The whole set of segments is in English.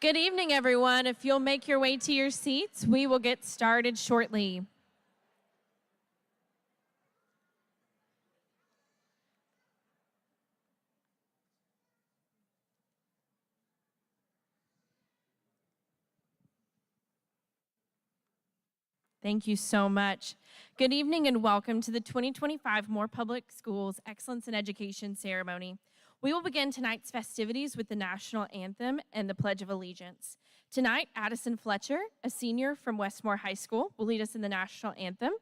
Good evening, everyone. If you'll make your way to your seats, we will get started shortly. Thank you so much. Good evening and welcome to the 2025 Moore Public Schools Excellence in Education ceremony. We will begin tonight's festivities with the national anthem and the Pledge of Allegiance. Tonight, Addison Fletcher, a senior from Westmore High School, will lead us in the national anthem.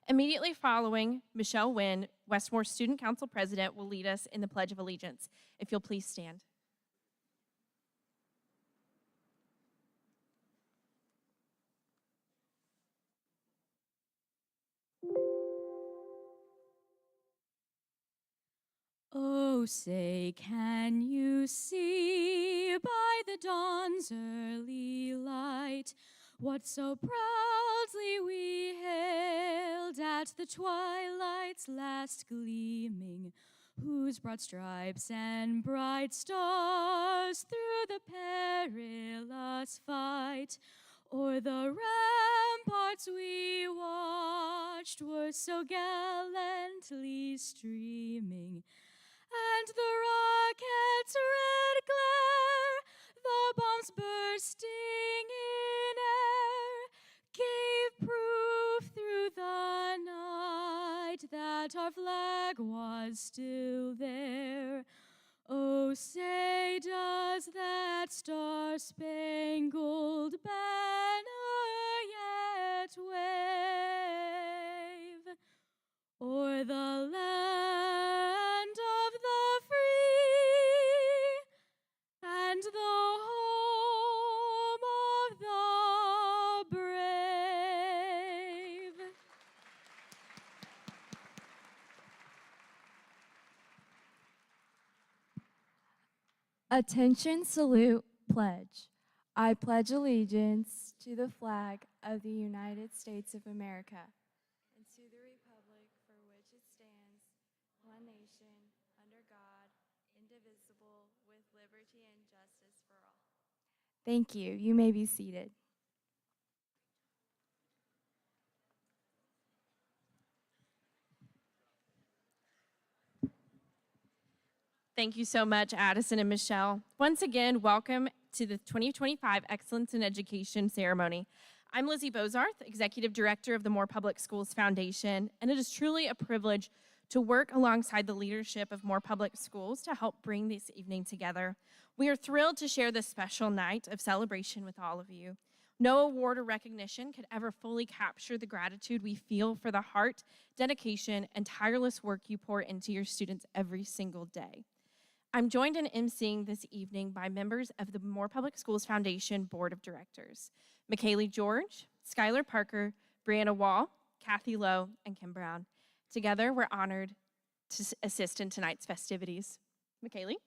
Immediately following, Michelle Wynn, Westmore Student Council President, will lead us in the Pledge of Allegiance. If you'll please stand. Oh, say, can you see by the dawn's early light what so proudly we hailed at the twilight's last gleaming, whose broad stripes and bright stars through the perilous fight o'er the ramparts we watched were so gallantly streaming, and the rocket's red glare, the bombs bursting in air, gave proof through the night that our flag was still there. Oh, say, does that star-spangled banner yet wave o'er the land of the free and the home of the brave? Attention, salute, pledge. I pledge allegiance to the flag of the United States of America and to the republic for which it stands, one nation, under God, indivisible, with liberty and justice for all. Thank you. You may be seated. Thank you so much, Addison and Michelle. Once again, welcome to the 2025 Excellence in Education ceremony. I'm Lizzie Bozarth, Executive Director of the Moore Public Schools Foundation, and it is truly a privilege to work alongside the leadership of Moore Public Schools to help bring this evening together. We are thrilled to share this special night of celebration with all of you. No award or recognition could ever fully capture the gratitude we feel for the heart, dedication, and tireless work you pour into your students every single day. I'm joined in emceeing this evening by members of the Moore Public Schools Foundation Board of Directors, McKaylee George, Skylar Parker, Brianna Wall, Kathy Lowe, and Kim Brown. Together, we're honored to assist in tonight's festivities. McKaylee?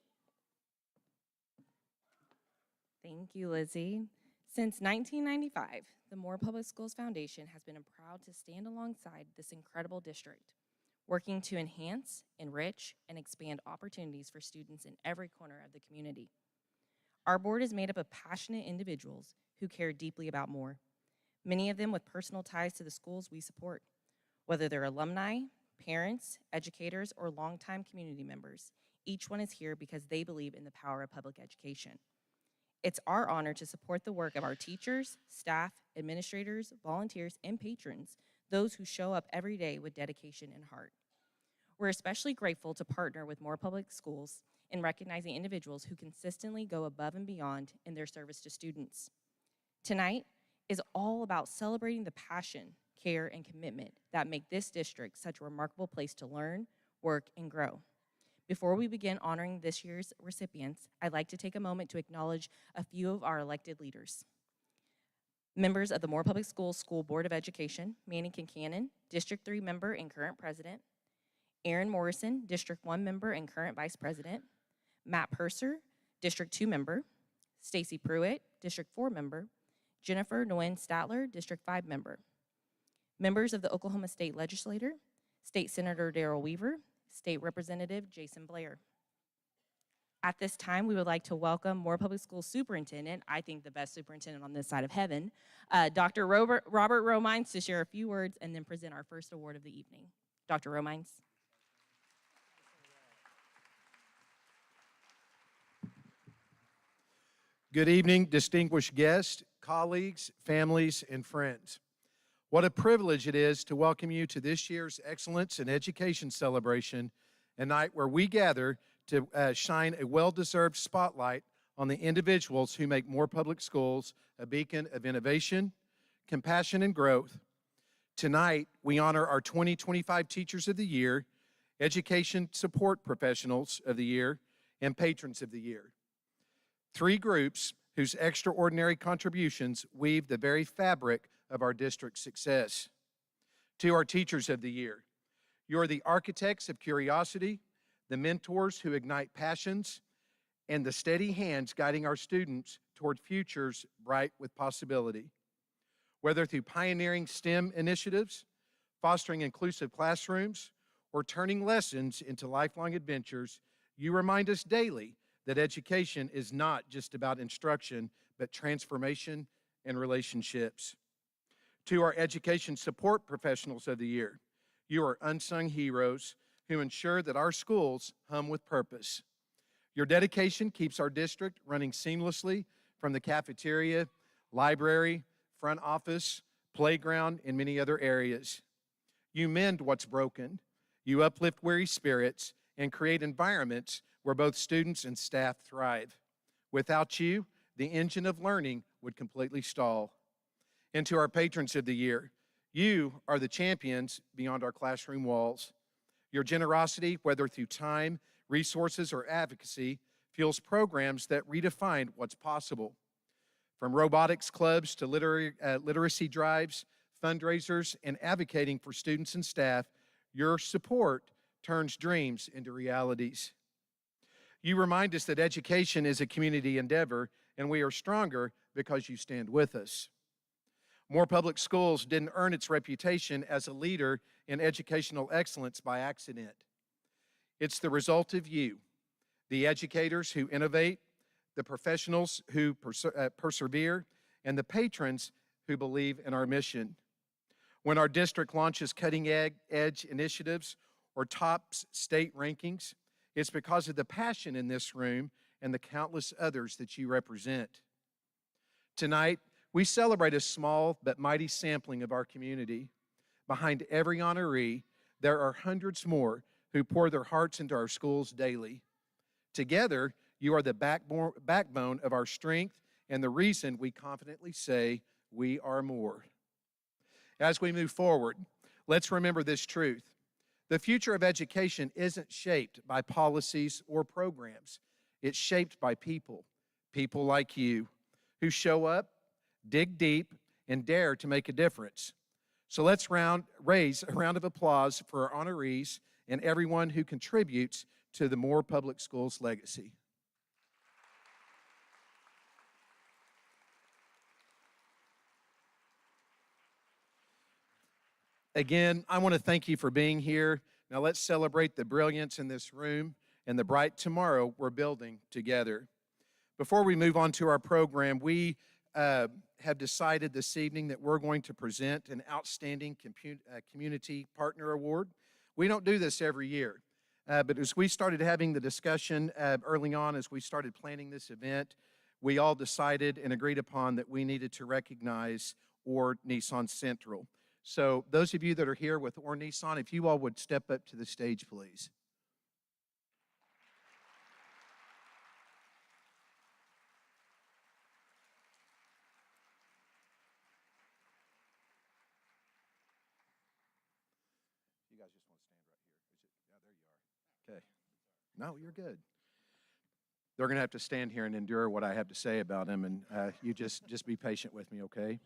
Thank you, Lizzie. Since 1995, the Moore Public Schools Foundation has been proud to stand alongside this incredible district, working to enhance, enrich, and expand opportunities for students in every corner of the community. Our board is made up of passionate individuals who care deeply about Moore, many of them with personal ties to the schools we support. Whether they're alumni, parents, educators, or longtime community members, each one is here because they believe in the power of public education. It's our honor to support the work of our teachers, staff, administrators, volunteers, and patrons, those who show up every day with dedication and heart. We're especially grateful to partner with Moore Public Schools in recognizing individuals who consistently go above and beyond in their service to students. Tonight is all about celebrating the passion, care, and commitment that make this district such a remarkable place to learn, work, and grow. Before we begin honoring this year's recipients, I'd like to take a moment to acknowledge a few of our elected leaders. Members of the Moore Public Schools School Board of Education, Manny Kincannon, District 3 member and current president, Aaron Morrison, District 1 member and current vice president, Matt Purser, District 2 member, Stacy Pruitt, District 4 member, Jennifer Nguyen Statler, District 5 member. Members of the Oklahoma State Legislature, State Senator Darrell Weaver, State Representative Jason Blair. At this time, we would like to welcome Moore Public Schools Superintendent, I think the best superintendent on this side of heaven, Dr. Robert Romines, to share a few words and then present our first award of the evening. Dr. Romines. Good evening, distinguished guests, colleagues, families, and friends. What a privilege it is to welcome you to this year's Excellence in Education celebration, a night where we gather to shine a well-deserved spotlight on the individuals who make Moore Public Schools a beacon of innovation, compassion, and growth. Tonight, we honor our 2025 Teachers of the Year, Education Support Professionals of the Year, and Patrons of the Year. Three groups whose extraordinary contributions weave the very fabric of our district's success. To our Teachers of the Year, you're the architects of curiosity, the mentors who ignite passions, and the steady hands guiding our students toward futures bright with possibility. Whether through pioneering STEM initiatives, fostering inclusive classrooms, or turning lessons into lifelong adventures, you remind us daily that education is not just about instruction, but transformation and relationships. To our Education Support Professionals of the Year, you are unsung heroes who ensure that our schools hum with purpose. Your dedication keeps our district running seamlessly from the cafeteria, library, front office, playground, and many other areas. You mend what's broken, you uplift weary spirits, and create environments where both students and staff thrive. Without you, the engine of learning would completely stall. And to our Patrons of the Year, you are the champions beyond our classroom walls. Your generosity, whether through time, resources, or advocacy, fuels programs that redefine what's possible. From robotics clubs to literacy drives, fundraisers, and advocating for students and staff, your support turns dreams into realities. You remind us that education is a community endeavor, and we are stronger because you stand with us. Moore Public Schools didn't earn its reputation as a leader in educational excellence by accident. It's the result of you, the educators who innovate, the professionals who persevere, and the patrons who believe in our mission. When our district launches cutting-edge initiatives or tops state rankings, it's because of the passion in this room and the countless others that you represent. Tonight, we celebrate a small but mighty sampling of our community. Behind every honoree, there are hundreds more who pour their hearts into our schools daily. Together, you are the backbone of our strength and the reason we confidently say we are more. As we move forward, let's remember this truth. The future of education isn't shaped by policies or programs. It's shaped by people like you, who show up, dig deep, and dare to make a difference. So let's raise a round of applause for our honorees and everyone who contributes to the Moore Public Schools legacy. Again, I want to thank you for being here. Now let's celebrate the brilliance in this room and the bright tomorrow we're building together. Before we move on to our program, we have decided this evening that we're going to present an Outstanding Community Partner Award. We don't do this every year, but as we started having the discussion early on, as we started planning this event, we all decided and agreed upon that we needed to recognize Orr Nissan Central. So those of you that are here with Orr Nissan, if you all would step up to the stage, please. You guys just want to stand right here. Yeah, there you are. Okay. No, you're good. They're going to have to stand here and endure what I have to say about them, and you just be patient with me, okay?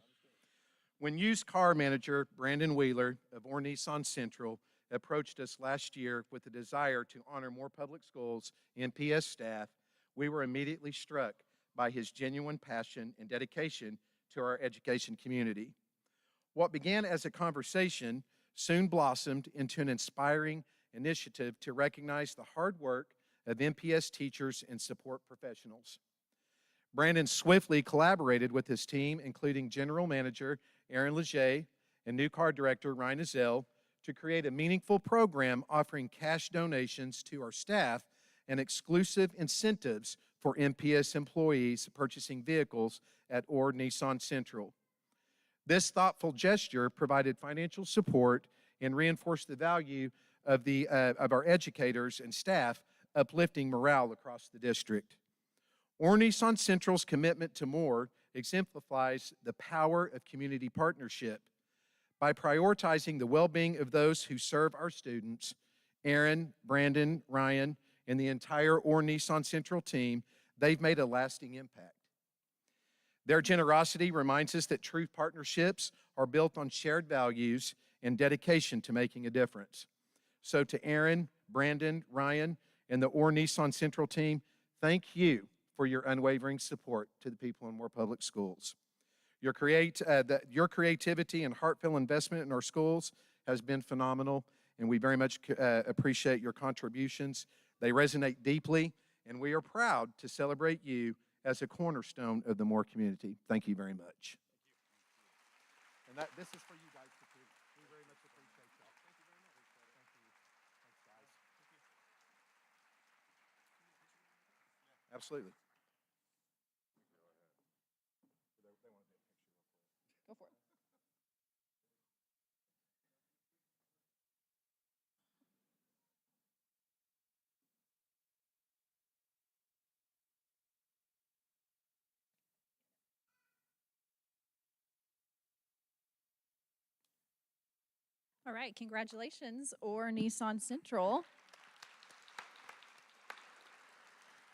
When used car manager Brandon Wheeler of Orr Nissan Central approached us last year with a desire to honor Moore Public Schools NPS staff, we were immediately struck by his genuine passion and dedication to our education community. What began as a conversation soon blossomed into an inspiring initiative to recognize the hard work of MPS teachers and support professionals. Brandon swiftly collaborated with his team, including General Manager Aaron Leger and New Car Director Ryan Azell, to create a meaningful program offering cash donations to our staff and exclusive incentives for MPS employees purchasing vehicles at Orr Nissan Central. This thoughtful gesture provided financial support and reinforced the value of our educators and staff, uplifting morale across the district. Orr Nissan Central's commitment to more exemplifies the power of community partnership. By prioritizing the well-being of those who serve our students, Aaron, Brandon, Ryan, and the entire Orr Nissan Central team, they've made a lasting impact. Their generosity reminds us that true partnerships are built on shared values and dedication to making a difference. So to Aaron, Brandon, Ryan, and the Orr Nissan Central team, thank you for your unwavering support to the people in Moore Public Schools. Your creativity and heartfelt investment in our schools has been phenomenal, and we very much appreciate your contributions. They resonate deeply, and we are proud to celebrate you as a cornerstone of the Moore community. Thank you very much. And this is for you guys too. We very much appreciate y'all. Thank you very much. Thank you. Thanks, guys. Absolutely. Go for it. All right, congratulations, Orr Nissan Central.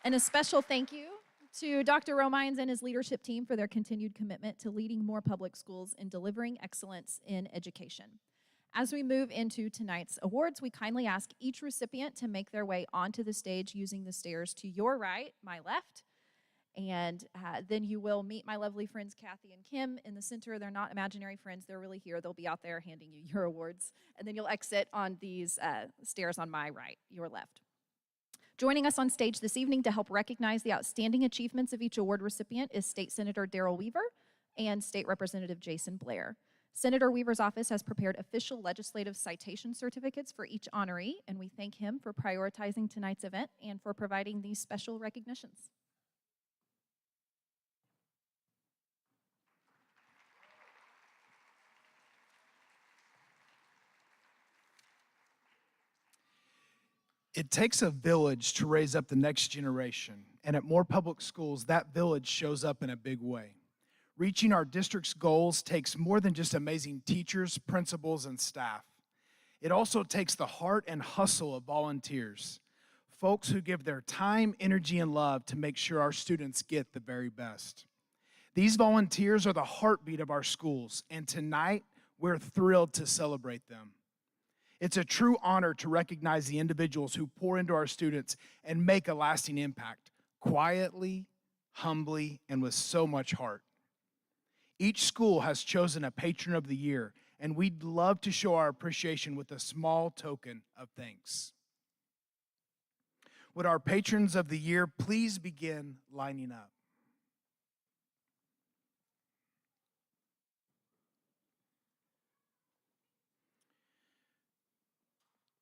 And a special thank you to Dr. Romines and his leadership team for their continued commitment to leading Moore Public Schools in delivering excellence in education. As we move into tonight's awards, we kindly ask each recipient to make their way onto the stage using the stairs to your right, my left. And then you will meet my lovely friends Kathy and Kim in the center. They're not imaginary friends. They're really here. They'll be out there handing you your awards. And then you'll exit on these stairs on my right, your left. Joining us on stage this evening to help recognize the outstanding achievements of each award recipient is State Senator Darrell Weaver and State Representative Jason Blair. Senator Weaver's office has prepared official legislative citation certificates for each honoree, and we thank him for prioritizing tonight's event and for providing these special recognitions. It takes a village to raise up the next generation, and at Moore Public Schools, that village shows up in a big way. Reaching our district's goals takes more than just amazing teachers, principals, and staff. It also takes the heart and hustle of volunteers, folks who give their time, energy, and love to make sure our students get the very best. These volunteers are the heartbeat of our schools, and tonight, we're thrilled to celebrate them. It's a true honor to recognize the individuals who pour into our students and make a lasting impact, quietly, humbly, and with so much heart. Each school has chosen a Patron of the Year, and we'd love to show our appreciation with a small token of thanks. Would our Patrons of the Year please begin lining up?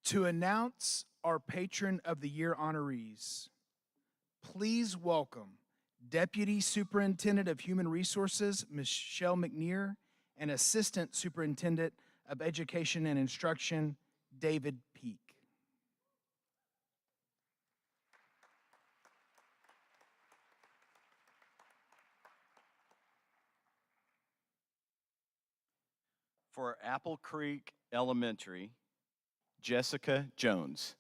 To announce our Patron of the Year honorees, please welcome Deputy Superintendent of Human Resources, Michelle McNear, and Assistant Superintendent of Education and Instruction, David Peak. For Apple Creek Elementary, Jessica Jones.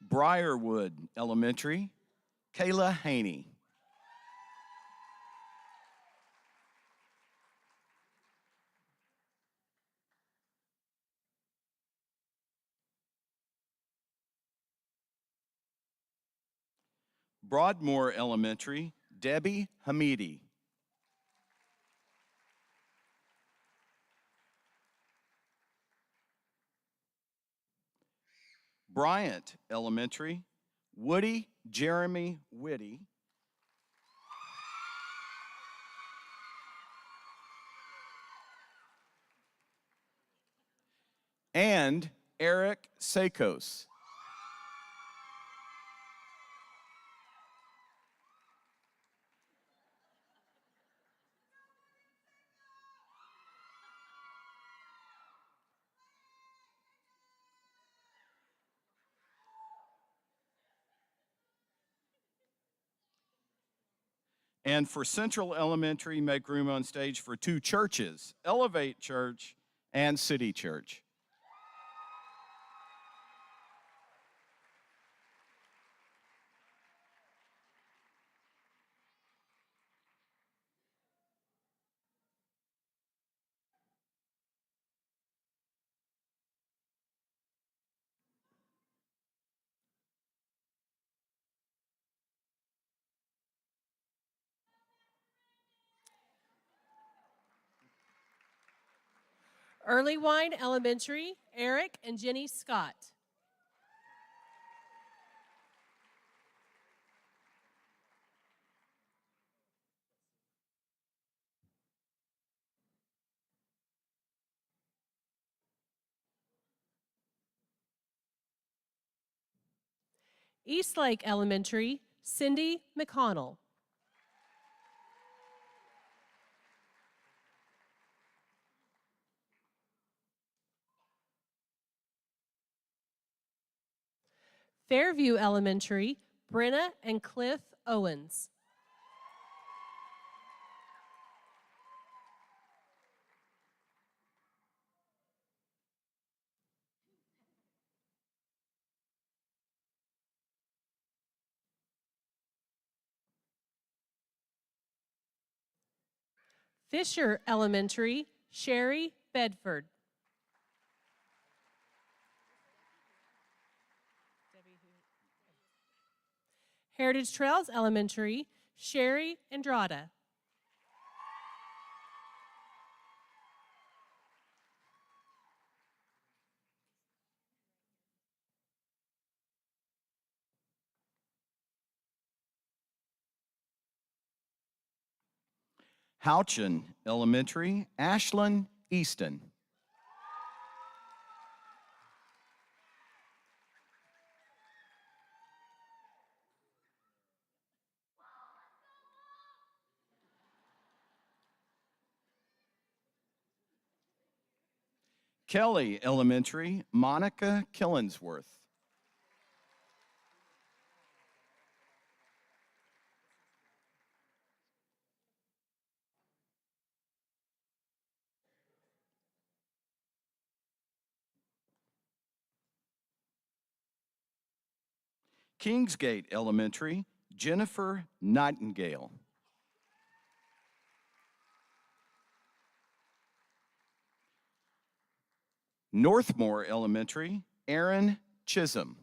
Briarwood Elementary, Kayla Haney. Broadmoor Elementary, Debbie Hamidi. Bryant Elementary, Woody Jeremy Whitty. And Eric Sakos. And for Central Elementary, make room on stage for two churches, Elevate Church and City Church. Early Wine Elementary, Eric and Jenny Scott. Eastlake Elementary, Cindy McConnell. Fairview Elementary, Brenna and Cliff Owens. Fisher Elementary, Sherry Bedford. Heritage Trails Elementary, Sherry Andrada. Houchin Elementary, Ashlyn Easton. Kelly Elementary, Monica Killingsworth. Kingsgate Elementary, Jennifer Nightingale. Northmore Elementary, Aaron Chisholm.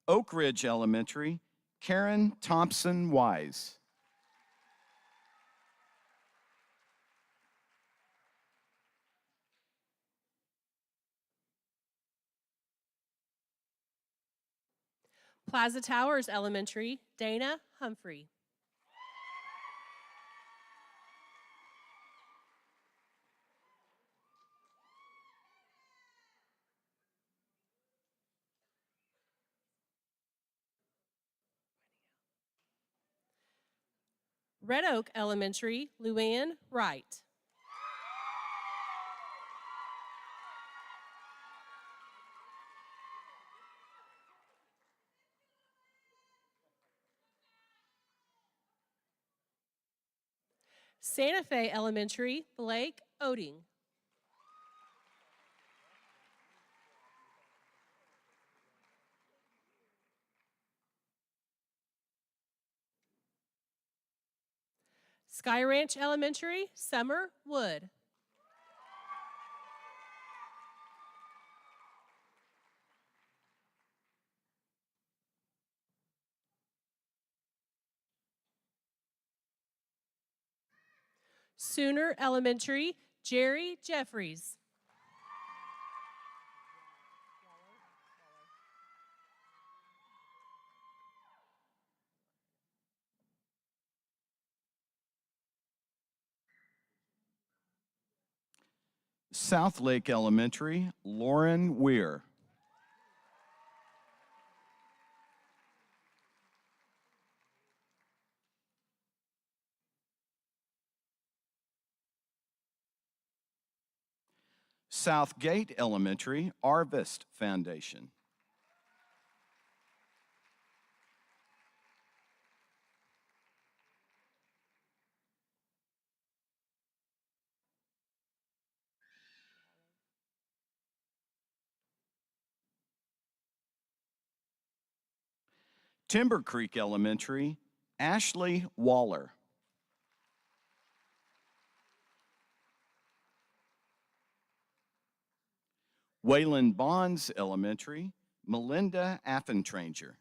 Oak Ridge Elementary, Karen Thompson Wise. Plaza Towers Elementary, Dana Humphrey. Red Oak Elementary, Luann Wright. Santa Fe Elementary, Blake Oding. Sky Ranch Elementary, Summer Wood. Sooner Elementary, Jerry Jeffries. South Lake Elementary, Lauren Weir. Southgate Elementary, Arvist Foundation. Timber Creek Elementary, Ashley Waller. Wayland Bonds Elementary, Melinda Affentranger.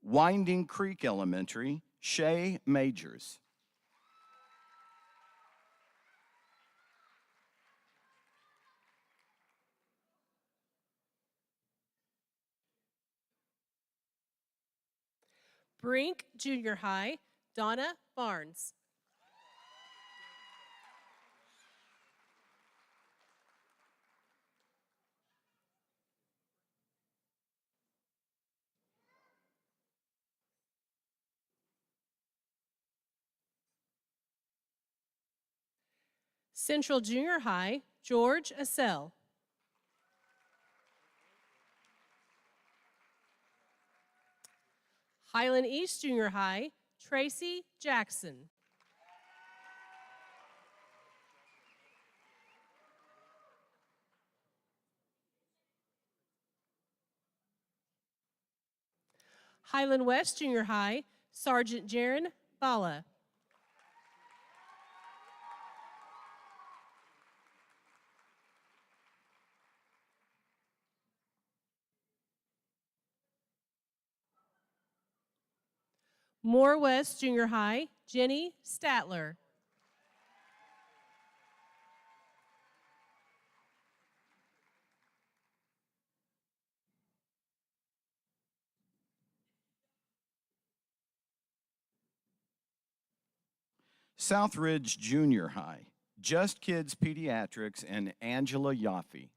Winding Creek Elementary, Shay Majors. Brink Junior High, Donna Barnes. Central Junior High, George Assell. Highland East Junior High, Tracy Jackson. Highland West Junior High, Sergeant Jaron Bala. Moore West Junior High, Jenny Statler. Southridge Junior High, Just Kids Pediatrics, and Angela Yaffe.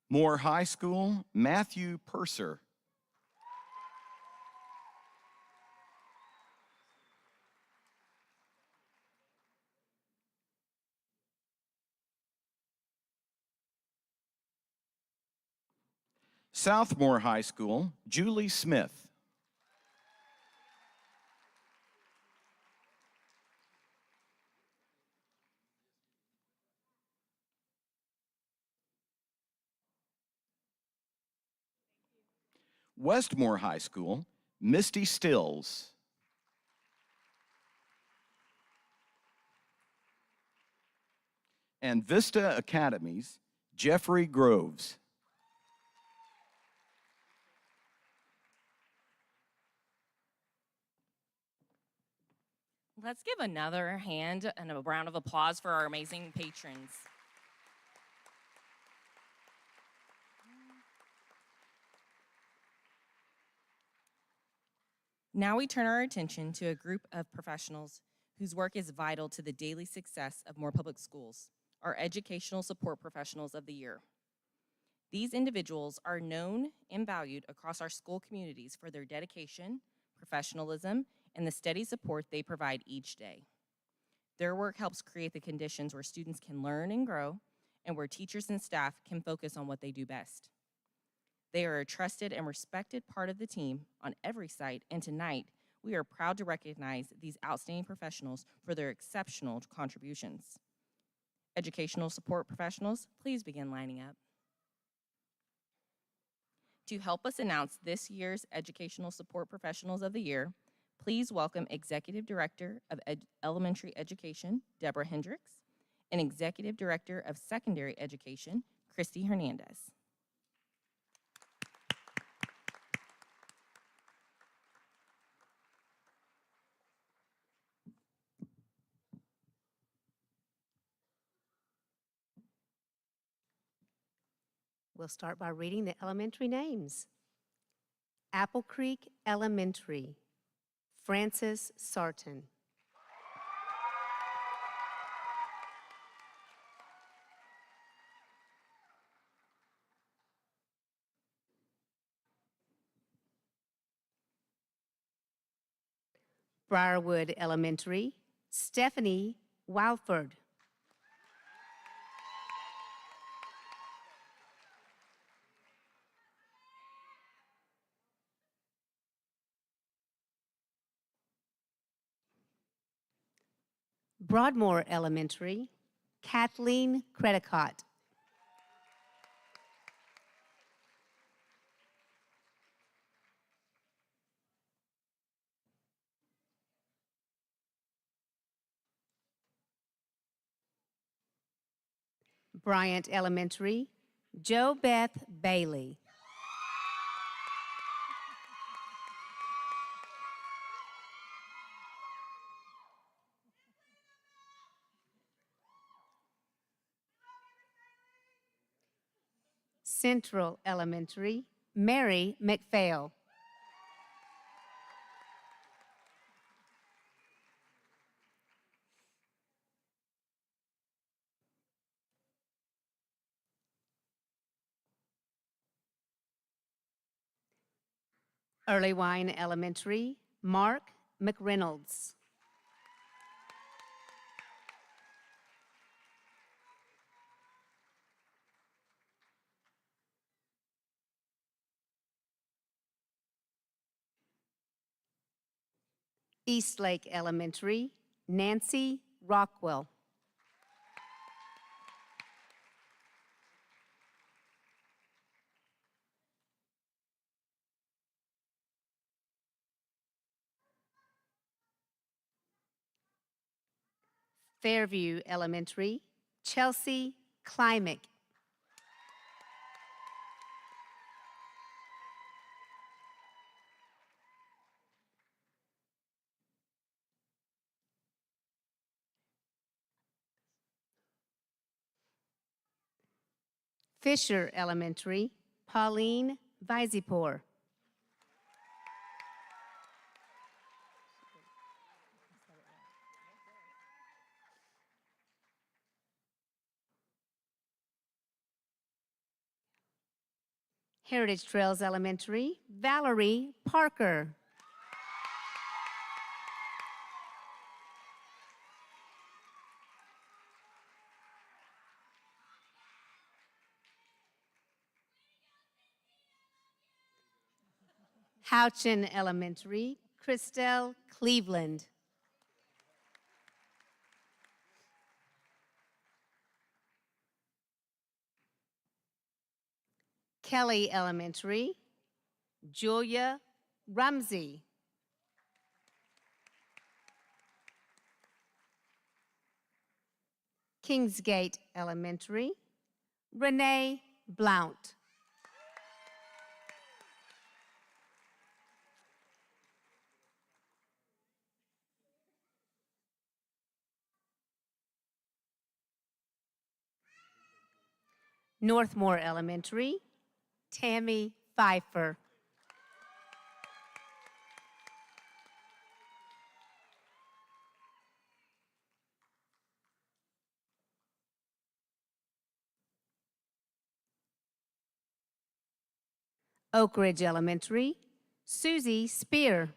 Moore High School, Matthew Purser. Southmore High School, Julie Smith. Westmore High School, Misty Stills. And Vista Academies, Jeffrey Groves. Let's give another hand and a round of applause for our amazing patrons. Now we turn our attention to a group of professionals whose work is vital to the daily success of Moore Public Schools, our Educational Support Professionals of the Year. These individuals are known and valued across our school communities for their dedication, professionalism, and the steady support they provide each day. Their work helps create the conditions where students can learn and grow, and where teachers and staff can focus on what they do best. They are a trusted and respected part of the team on every site, and tonight, we are proud to recognize these outstanding professionals for their exceptional contributions. Educational support professionals, please begin lining up. To help us announce this year's Educational Support Professionals of the Year, please welcome Executive Director of Elementary Education, Deborah Hendricks, and Executive Director of Secondary Education, Christy Hernandez. We'll start by reading the elementary names. Apple Creek Elementary, Francis Sarton. Briarwood Elementary, Stephanie Walford. Broadmoor Elementary, Kathleen Credicott. Bryant Elementary, Jo Beth Bailey. Central Elementary, Mary McPhail. Early Wine Elementary, Mark McReynolds. Eastlake Elementary, Nancy Rockwell. Fairview Elementary, Chelsea Klimek. Fisher Elementary, Pauline Visipor. Heritage Trails Elementary, Valerie Parker. Houchin Elementary, Christelle Cleveland. Kelly Elementary, Julia Rumsey. Kingsgate Elementary, Renee Blount. Northmore Elementary, Tammy Pfeiffer. Oak Ridge Elementary, Susie Spear.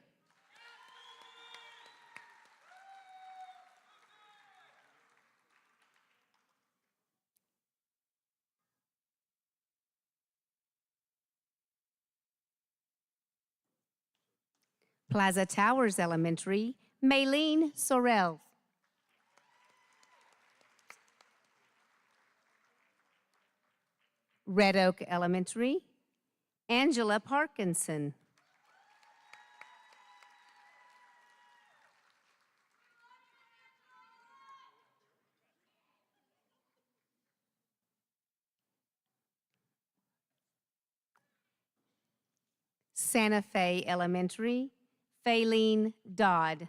Plaza Towers Elementary, Maylene Sorrell. Red Oak Elementary, Angela Parkinson. Santa Fe Elementary, Faylene Dodd.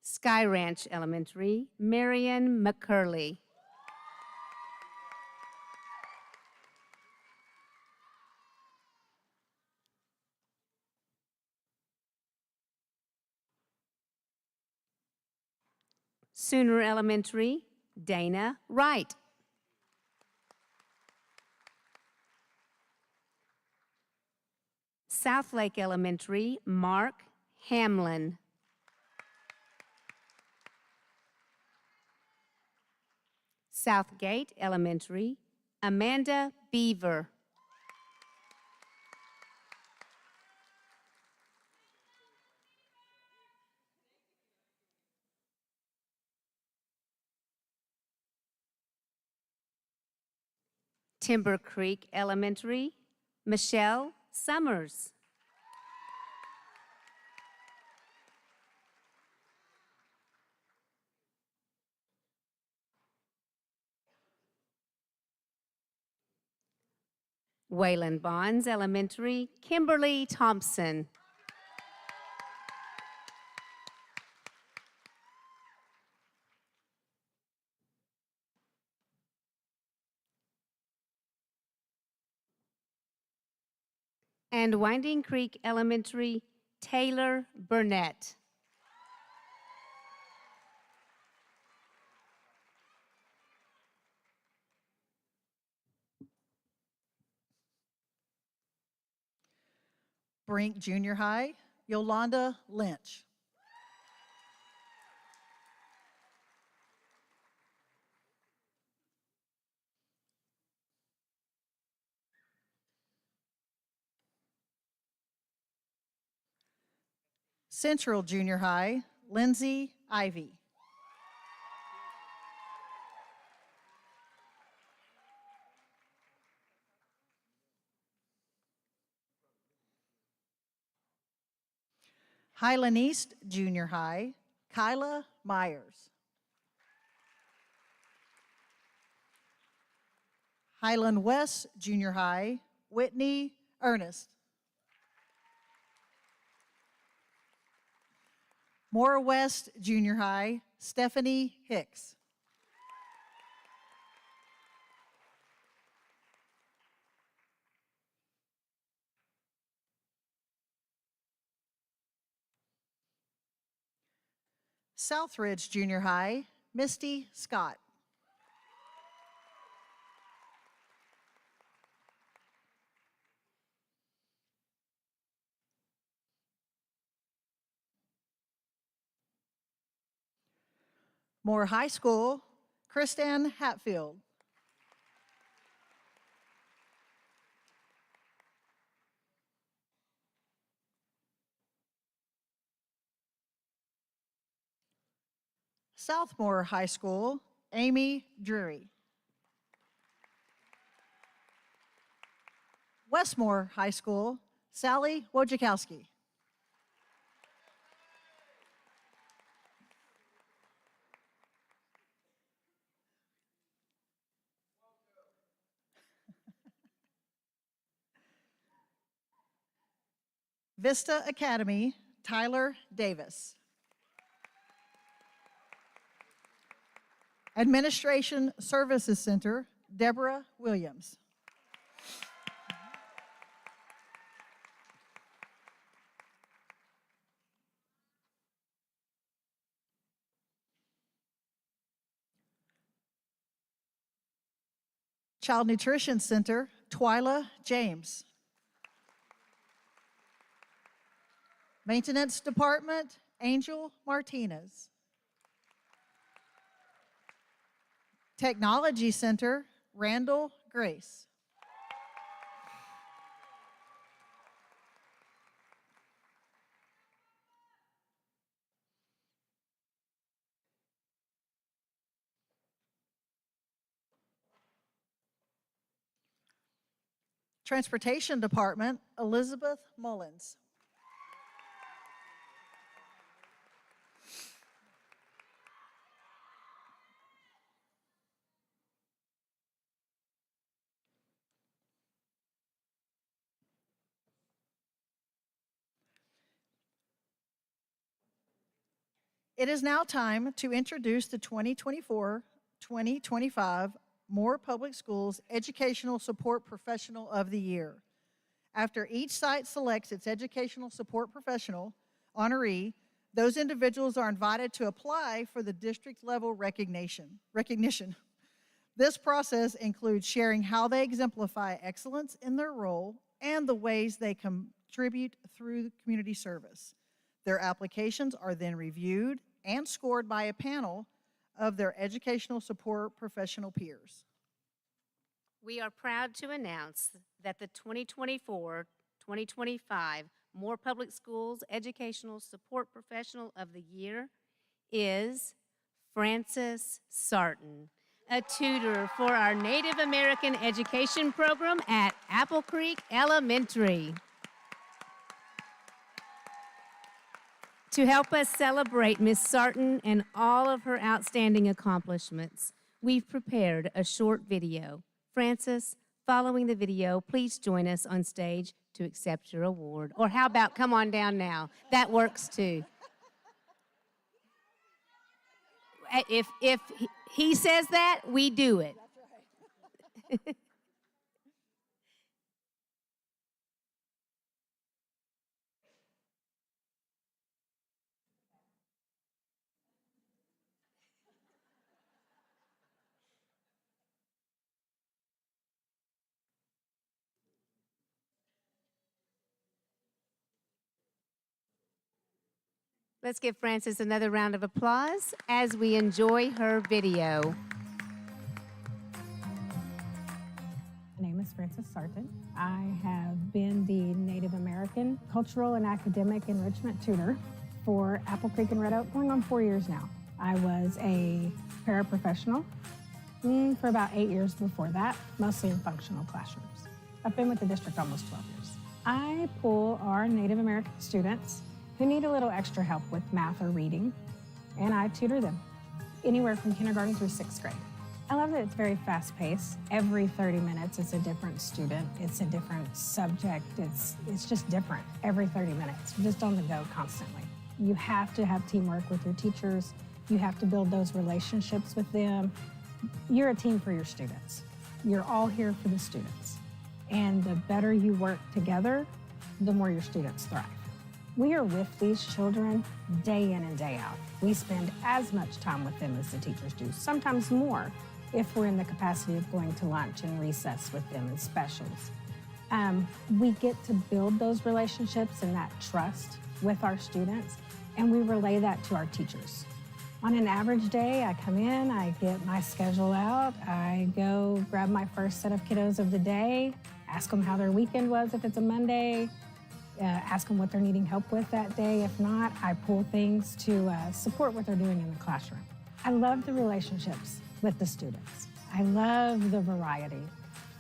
Sky Ranch Elementary, Marion McCurley. Sooner Elementary, Dana Wright. Southlake Elementary, Mark Hamlin. Southgate Elementary, Amanda Beaver. Timber Creek Elementary, Michelle Summers. Wayland Bonds Elementary, Kimberly Thompson. And Winding Creek Elementary, Taylor Burnett. Brink Junior High, Yolanda Lynch. Central Junior High, Lindsay Ivy. Highland East Junior High, Kyla Myers. Highland West Junior High, Whitney Ernest. Moore West Junior High, Stephanie Hicks. Southridge Junior High, Misty Scott. Moore High School, Kristen Hatfield. Southmore High School, Amy Drury. Westmore High School, Sally Wojciechowski. Vista Academy, Tyler Davis. Administration Services Center, Deborah Williams. Child Nutrition Center, Twyla James. Maintenance Department, Angel Martinez. Technology Center, Randall Grace. Transportation Department, Elizabeth Mullins. It is now time to introduce the 2024-2025 Moore Public Schools Educational Support Professional of the Year. After each site selects its educational support professional honoree, those individuals are invited to apply for the district level recognition. This process includes sharing how they exemplify excellence in their role and the ways they contribute through community service. Their applications are then reviewed and scored by a panel of their educational support professional peers. We are proud to announce that the 2024-2025 Moore Public Schools Educational Support Professional of the Year is Frances Sarton, a tutor for our Native American education program at Apple Creek Elementary. To help us celebrate Miss Sarton and all of her outstanding accomplishments, we've prepared a short video. Frances, following the video, please join us on stage to accept your award. Or how about come on down now? That works too. If he says that, we do it. Let's give Frances another round of applause as we enjoy her video. My name is Frances Sarton. I have been the Native American Cultural and Academic Enrichment Tutor for Apple Creek and Red Oak going on 4 years now. I was a paraprofessional for about 8 years before that, mostly in functional classrooms. I've been with the district almost 12 years. I pull our Native American students who need a little extra help with math or reading, and I tutor them anywhere from kindergarten through 6th grade. I love that it's very fast-paced. Every 30 minutes, it's a different student. It's a different subject. It's just different every 30 minutes. You're just on the go constantly. You have to have teamwork with your teachers. You have to build those relationships with them. You're a team for your students. You're all here for the students. And the better you work together, the more your students thrive. We are with these children day in and day out. We spend as much time with them as the teachers do, sometimes more if we're in the capacity of going to lunch and recess with them and specials. We get to build those relationships and that trust with our students, and we relay that to our teachers. On an average day, I come in, I get my schedule out, I go grab my first set of kiddos of the day, ask them how their weekend was if it's a Monday, ask them what they're needing help with that day. If not, I pull things to support what they're doing in the classroom. I love the relationships with the students. I love the variety.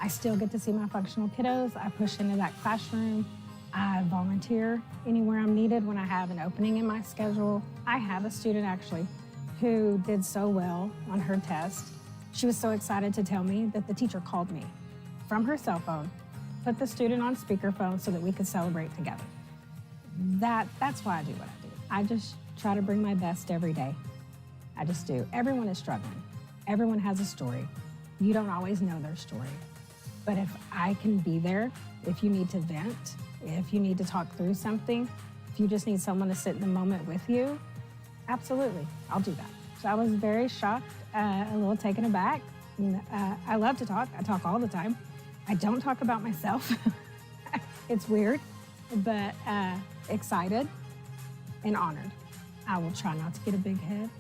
I still get to see my functional kiddos. I push into that classroom. I volunteer anywhere I'm needed when I have an opening in my schedule. I have a student actually who did so well on her test. She was so excited to tell me that the teacher called me from her cell phone, put the student on speakerphone so that we could celebrate together. That's why I do what I do. I just try to bring my best every day. I just do. Everyone is struggling. Everyone has a story. You don't always know their story. But if I can be there, if you need to vent, if you need to talk through something, if you just need someone to sit in the moment with you, absolutely, I'll do that. So I was very shocked, a little taken aback. I love to talk. I talk all the time. I don't talk about myself. It's weird, but excited and honored. I will try not to get a big head.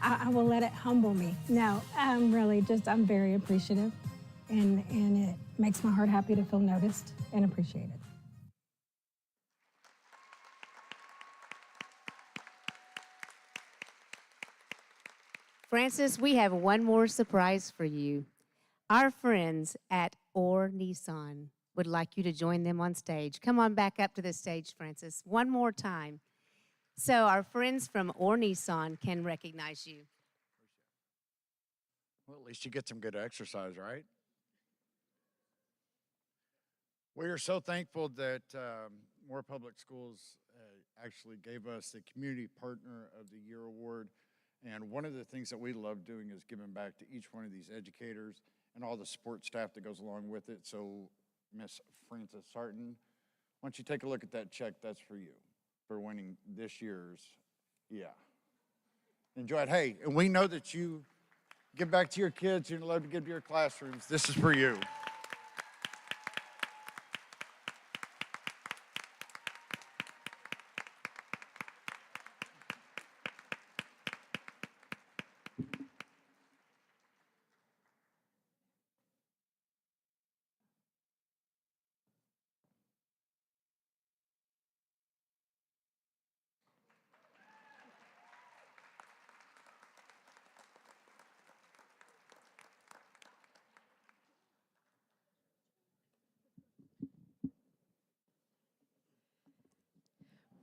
I will let it humble me. No, I'm really I'm very appreciative, and it makes my heart happy to feel noticed and appreciated. Francis, we have one more surprise for you. Our friends at Orr Nissan would like you to join them on stage. Come on back up to the stage, Francis, one more time. So our friends from Orr Nissan can recognize you. Well, at least you get some good exercise, right? We are so thankful that Moore Public Schools actually gave us the Community Partner of the Year award. And one of the things that we love doing is giving back to each one of these educators and all the support staff that goes along with it. So, Miss Frances Sarton, why don't you take a look at that check? That's for you for winning this year's, Enjoy it. Hey, and we know that you give back to your kids, you love to give to your classrooms. This is for you.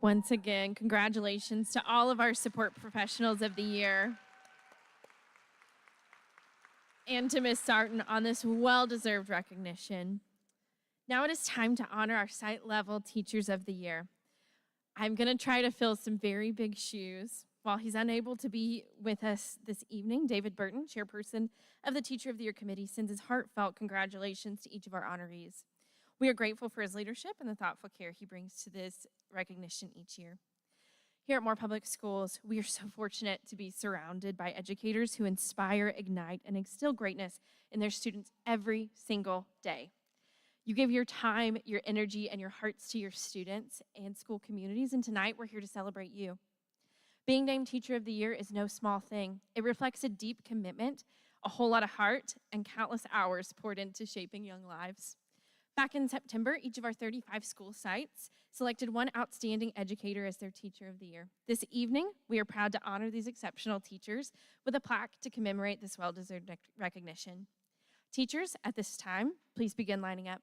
Once again, congratulations to all of our support professionals of the year and to Ms. Sarton on this well-deserved recognition. Now it is time to honor our site-level teachers of the year. I'm going to try to fill some very big shoes. While he's unable to be with us this evening, David Burton, chairperson of the Teacher of the Year Committee, sends his heartfelt congratulations to each of our honorees. We are grateful for his leadership and the thoughtful care he brings to this recognition each year. Here at Moore Public Schools, we are so fortunate to be surrounded by educators who inspire, ignite, and instill greatness in their students every single day. You give your time, your energy, and your hearts to your students and school communities, and tonight we're here to celebrate you. Being named Teacher of the Year is no small thing. It reflects a deep commitment, a whole lot of heart, and countless hours poured into shaping young lives. Back in September, each of our 35 school sites selected one outstanding educator as their Teacher of the Year. This evening, we are proud to honor these exceptional teachers with a plaque to commemorate this well-deserved recognition. Teachers, at this time, please begin lining up.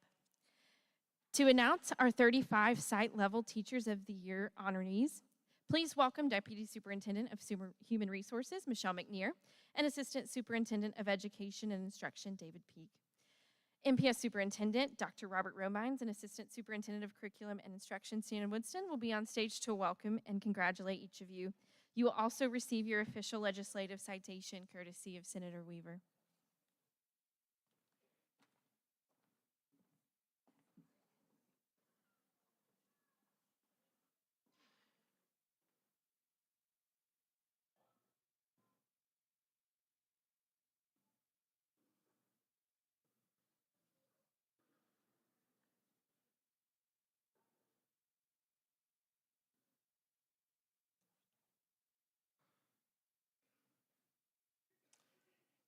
To announce our 35 site-level Teachers of the Year honorees, please welcome Deputy Superintendent of Human Resources, Michelle McNear, and Assistant Superintendent of Education and Instruction, David Peak. MPS Superintendent, Dr. Robert Romines, and Assistant Superintendent of Curriculum and Instruction, Shannon Woodston, will be on stage to welcome and congratulate each of you. You will also receive your official legislative citation courtesy of Senator Weaver.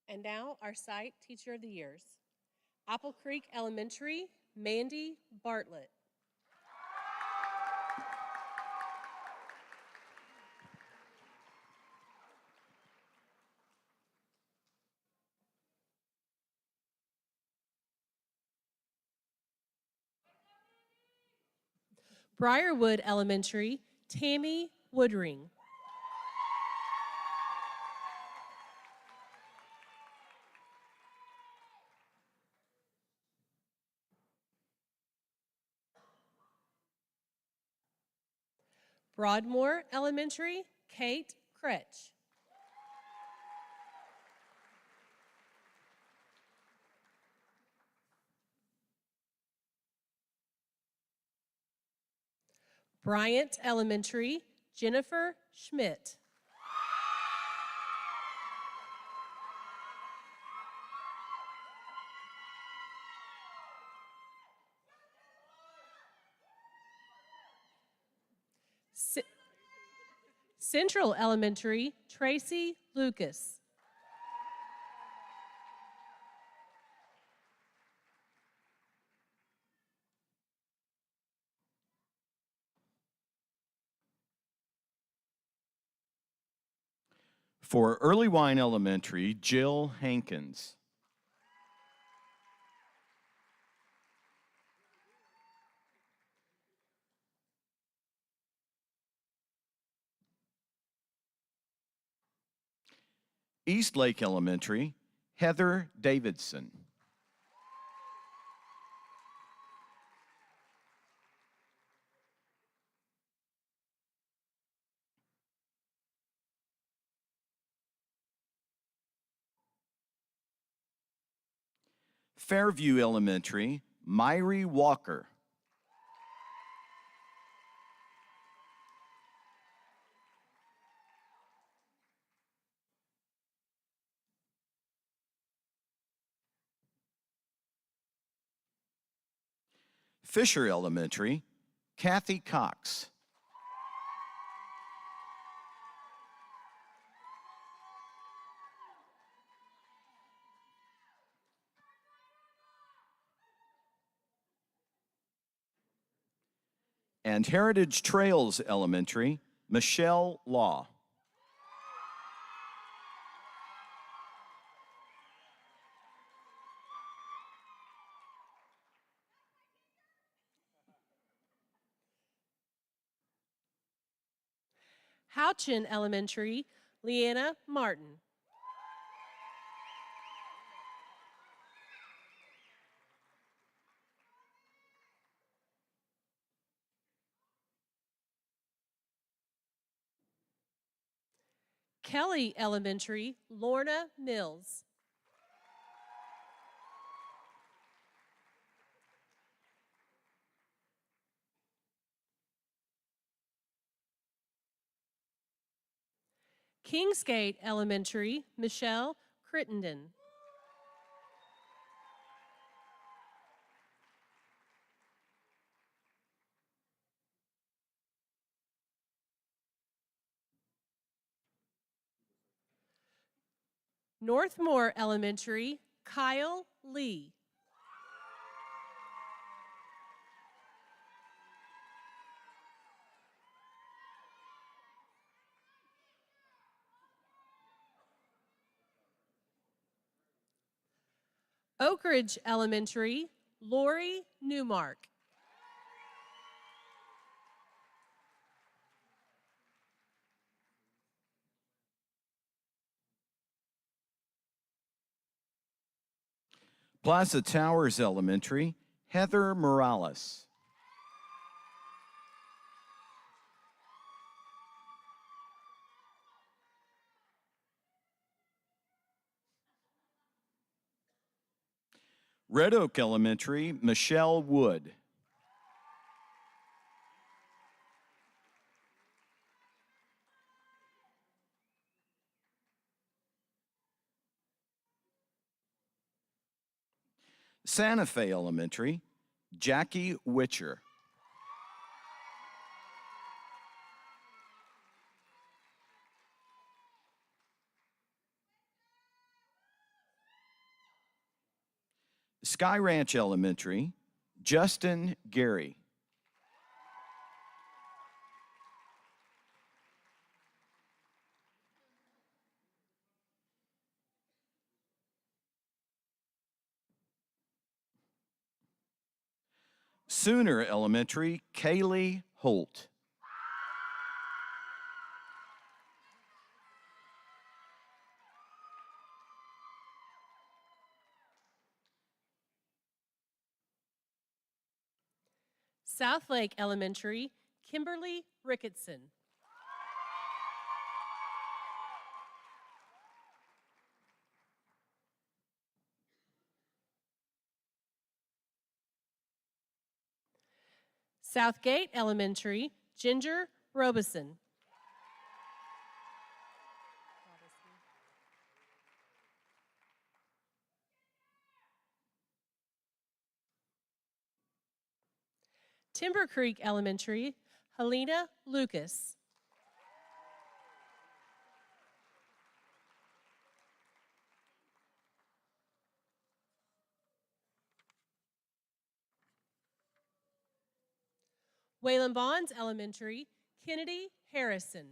And now our site Teacher of the Years. Apple Creek Elementary, Mandy Bartlett. Briarwood Elementary, Tammy Woodring. Broadmoor Elementary, Kate Kretsch. Bryant Elementary, Jennifer Schmidt. Central Elementary, Tracy Lucas. For Early Wine Elementary, Jill Hankins. East Lake Elementary, Heather Davidson. Fairview Elementary, Myri Walker. Fisher Elementary, Kathy Cox. And Heritage Trails Elementary, Michelle Law. Houchin Elementary, Leanna Martin. Kelly Elementary, Lorna Mills. Kingsgate Elementary, Michelle Crittenden. Northmore Elementary, Kyle Lee. Oak Ridge Elementary, Lori Newmark. Plaza Towers Elementary, Heather Morales. Red Oak Elementary, Michelle Wood. Santa Fe Elementary, Jackie Witcher. Sky Ranch Elementary, Justin Gary. Sooner Elementary, Kaylee Holt. Southlake Elementary, Kimberly Ricketson. Southgate Elementary, Ginger Robeson. Timber Creek Elementary, Helena Lucas. Wayland Bonds Elementary, Kennedy Harrison.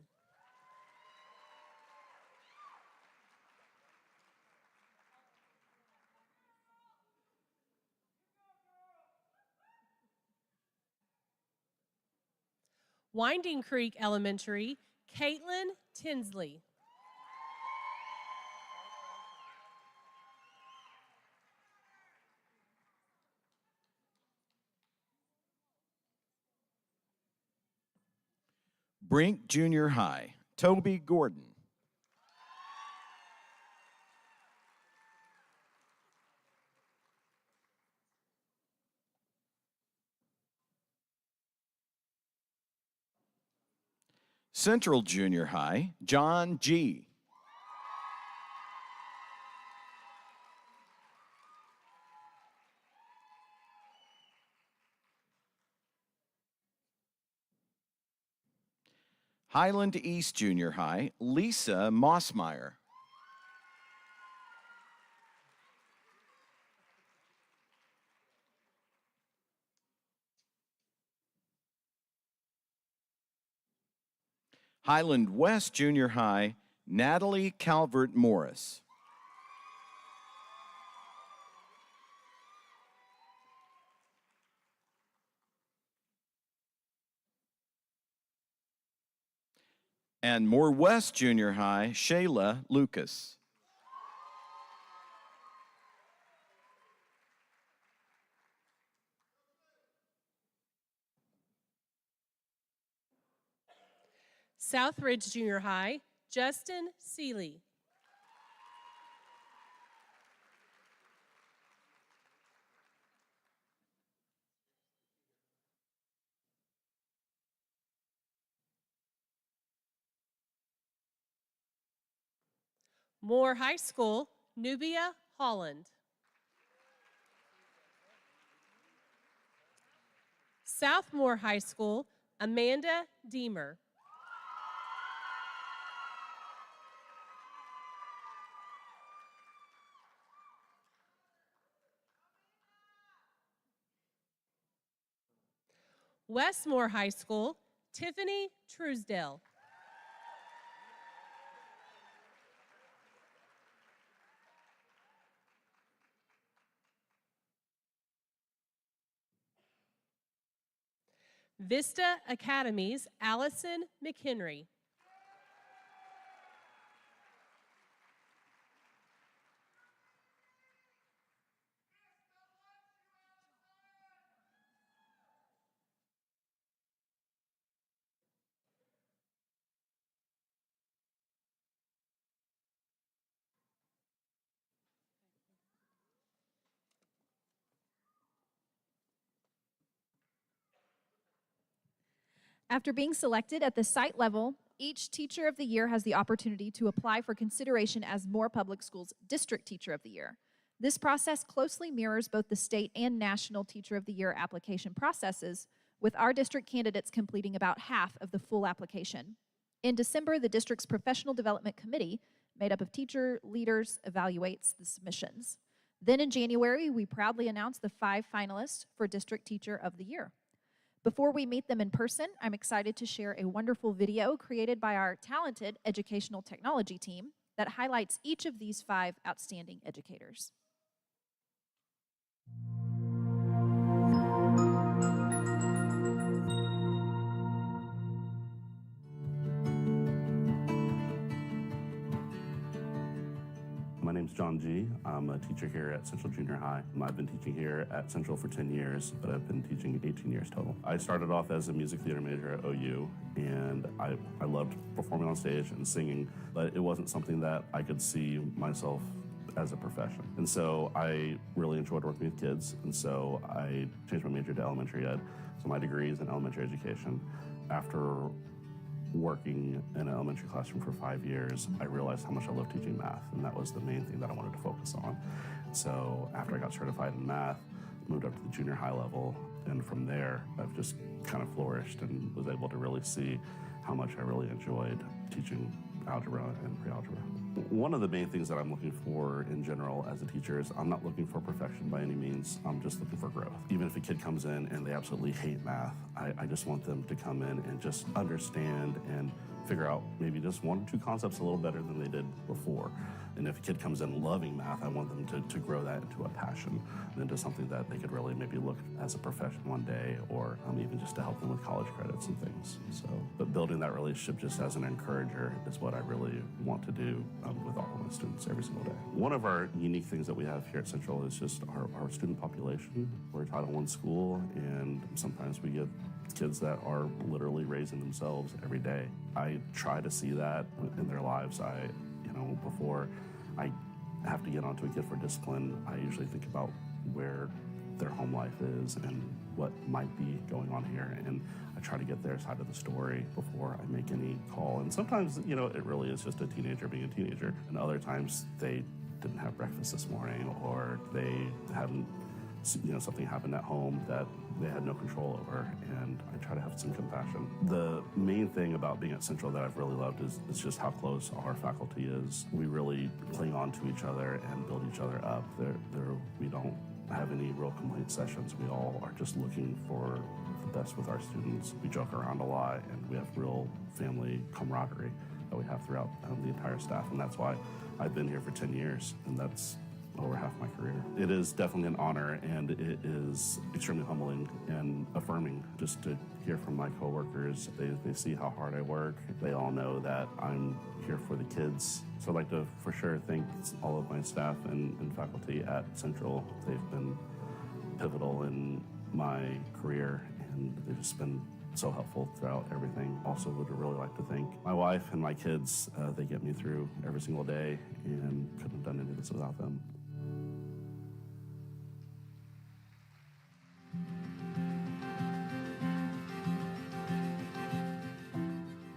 Winding Creek Elementary, Caitlin Tinsley. Brink Junior High, Toby Gordon. Central Junior High, John G. Highland East Junior High, Lisa Mossmeyer. Highland West Junior High, Natalie Calvert Morris. And Moore West Junior High, Shayla Lucas. Southridge Junior High, Justin Seeley. Moore High School, Nubia Holland. Southmore High School, Amanda Deemer. Westmore High School, Tiffany Truesdale. Vista Academy's Allison McHenry. After being selected at the site level, each Teacher of the Year has the opportunity to apply for consideration as Moore Public Schools District Teacher of the Year. This process closely mirrors both the state and national Teacher of the Year application processes, with our district candidates completing about half of the full application. In December, the district's Professional Development Committee, made up of teacher leaders, evaluates the submissions. Then in January, we proudly announced the 5 finalists for District Teacher of the Year. Before we meet them in person, I'm excited to share a wonderful video created by our talented educational technology team that highlights each of these 5 outstanding educators. My name's John G. I'm a teacher here at Central Junior High. I've been teaching here at Central for 10 years, but I've been teaching 18 years total. I started off as a music theater major at OU, and I loved performing on stage and singing, but it wasn't something that I could see myself as a profession. And so I really enjoyed working with kids, and so I changed my major to elementary ed. So my degree is in elementary education. After working in an elementary classroom for 5 years, I realized how much I love teaching math, and that was the main thing that I wanted to focus on. So after I got certified in math, moved up to the junior high level, and from there, I've just kind of flourished and was able to really see how much I really enjoyed teaching algebra and pre-algebra. One of the main things that I'm looking for in general as a teacher is I'm not looking for perfection by any means. I'm just looking for growth. Even if a kid comes in and they absolutely hate math, I just want them to come in and just understand and figure out maybe just one or two concepts a little better than they did before. And if a kid comes in loving math, I want them to grow that into a passion and into something that they could really maybe look as a profession one day, or even just to help them with college credits and things. So, but building that relationship just as an encourager is what I really want to do with all of my students every single day. One of our unique things that we have here at Central is just our student population. We're a Title I school, and sometimes we get kids that are literally raising themselves every day. I try to see that in their lives. Before I have to get onto a kid for discipline, I usually think about where their home life is and what might be going on here, and I try to get their side of the story before I make any call. And sometimes, it really is just a teenager being a teenager, and other times they didn't have breakfast this morning, or they hadn't, something happened at home that they had no control over, and I try to have some compassion. The main thing about being at Central that I've really loved is just how close our faculty is. We really cling on to each other and build each other up. We don't have any real complaint sessions. We all are just looking for the best with our students. We joke around a lot, and we have real family camaraderie that we have throughout the entire staff, and that's why I've been here for 10 years, and that's over half my career. It is definitely an honor, and it is extremely humbling and affirming just to hear from my coworkers. They see how hard I work. They all know that I'm here for the kids. So I'd like to for sure thank all of my staff and faculty at Central. They've been pivotal in my career, and they've just been so helpful throughout everything. Also would really like to thank my wife and my kids. They get me through every single day, and couldn't have done any of this without them.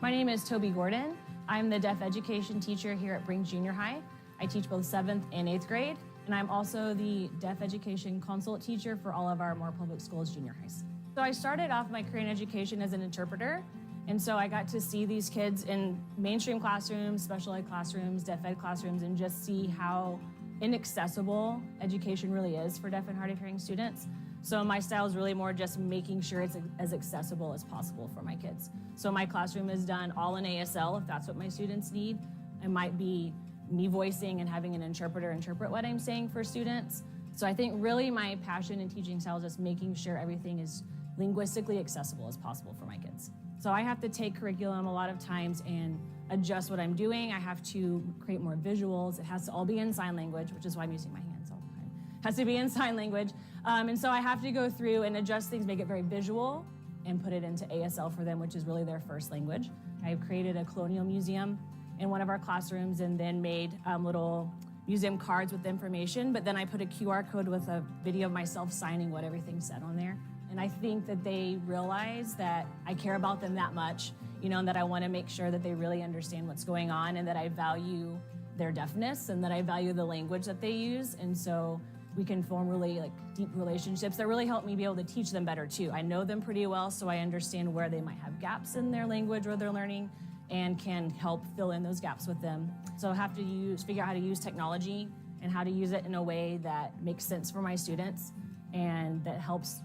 My name is Toby Gordon. I'm the deaf education teacher here at Brink Junior High. I teach both 7th and 8th grade, and I'm also the deaf education consult teacher for all of our Moore Public Schools junior highs. So I started off my career in education as an interpreter, and so I got to see these kids in mainstream classrooms, special ed classrooms, deaf ed classrooms, and just see how inaccessible education really is for deaf and hard of hearing students. So my style is really more just making sure it's as accessible as possible for my kids. So my classroom is done all in ASL if that's what my students need. It might be me voicing and having an interpreter interpret what I'm saying for students. So I think really my passion in teaching style is just making sure everything is linguistically accessible as possible for my kids. So I have to take curriculum a lot of times and adjust what I'm doing. I have to create more visuals. It has to all be in sign language, which is why I'm using my hands all the time. It has to be in sign language. And so I have to go through and adjust things, make it very visual, and put it into ASL for them, which is really their first language. I've created a colonial museum in one of our classrooms and then made little museum cards with information, but then I put a QR code with a video of myself signing what everything said on there. And I think that they realize that I care about them that much, and that I want to make sure that they really understand what's going on, and that I value their deafness, and that I value the language that they use. And so we can form really deep relationships that really help me be able to teach them better too. I know them pretty well, so I understand where they might have gaps in their language or their learning, and can help fill in those gaps with them. So I have to figure out how to use technology and how to use it in a way that makes sense for my students and that helps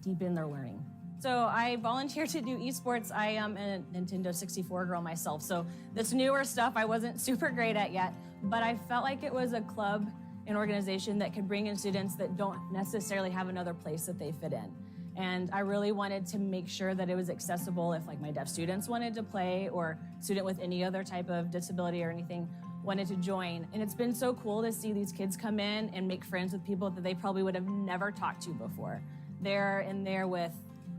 deepen their learning. So I volunteer to do esports. I am a Nintendo 64 girl myself, so this newer stuff I wasn't super great at yet, but I felt like it was a club, an organization that could bring in students that don't necessarily have another place that they fit in. And I really wanted to make sure that it was accessible if my deaf students wanted to play, or student with any other type of disability or anything wanted to join. And it's been so cool to see these kids come in and make friends with people that they probably would have never talked to before. They're in there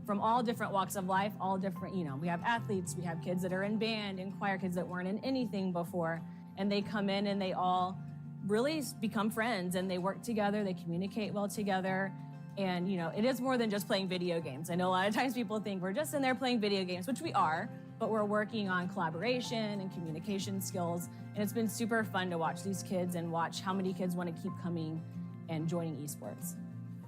from all different walks of life, all different, we have athletes, we have kids that are in band and choir, kids that weren't in anything before, and they come in and they all really become friends, and they work together, they communicate well together. And it is more than just playing video games. I know a lot of times people think we're just in there playing video games, which we are, but we're working on collaboration and communication skills. And it's been super fun to watch these kids and watch how many kids want to keep coming and joining esports.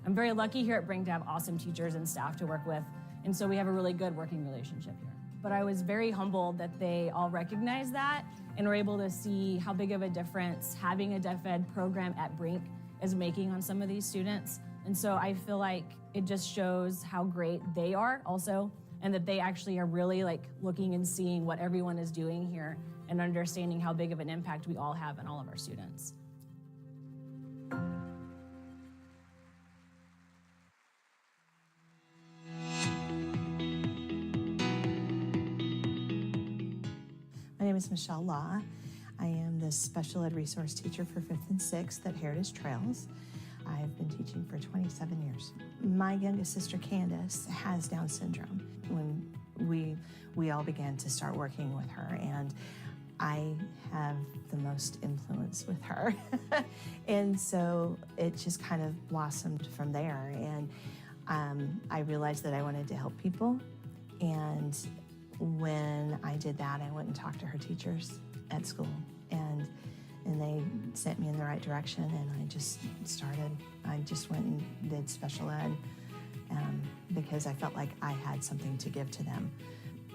I'm very lucky here at Brink to have awesome teachers and staff to work with. And so we have a really good working relationship here. But I was very humbled that they all recognized that and were able to see how big of a difference having a Deaf Ed program at Brink is making on some of these students. And so I feel like it just shows how great they are also, and that they actually are really like looking and seeing what everyone is doing here and understanding how big of an impact we all have on all of our students. My name is Michelle Law. I am the special ed resource teacher for 5th and 6th at Heritage Trails. I've been teaching for 27 years. My youngest sister, Candace, has Down syndrome. When we all began to start working with her, and I have the most influence with her. And so it just kind of blossomed from there. And I realized that I wanted to help people. And when I did that, I went and talked to her teachers at school. And they sent me in the right direction, and I just started. I just went and did special ed because I felt like I had something to give to them.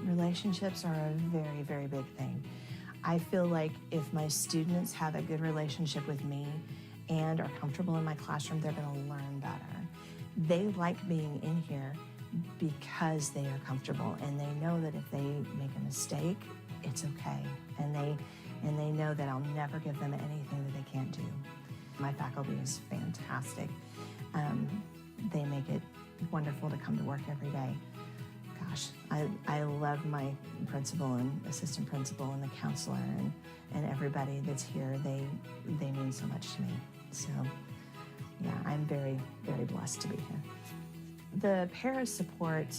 Relationships are a very, very big thing. I feel like if my students have a good relationship with me and are comfortable in my classroom, they're going to learn better. They like being in here because they are comfortable, and they know that if they make a mistake, it's okay. And they know that I'll never give them anything that they can't do. My faculty is fantastic. They make it wonderful to come to work every day. Gosh, I love my principal and assistant principal and the counselor and everybody that's here. They mean so much to me. So yeah, I'm very, very blessed to be here. The para support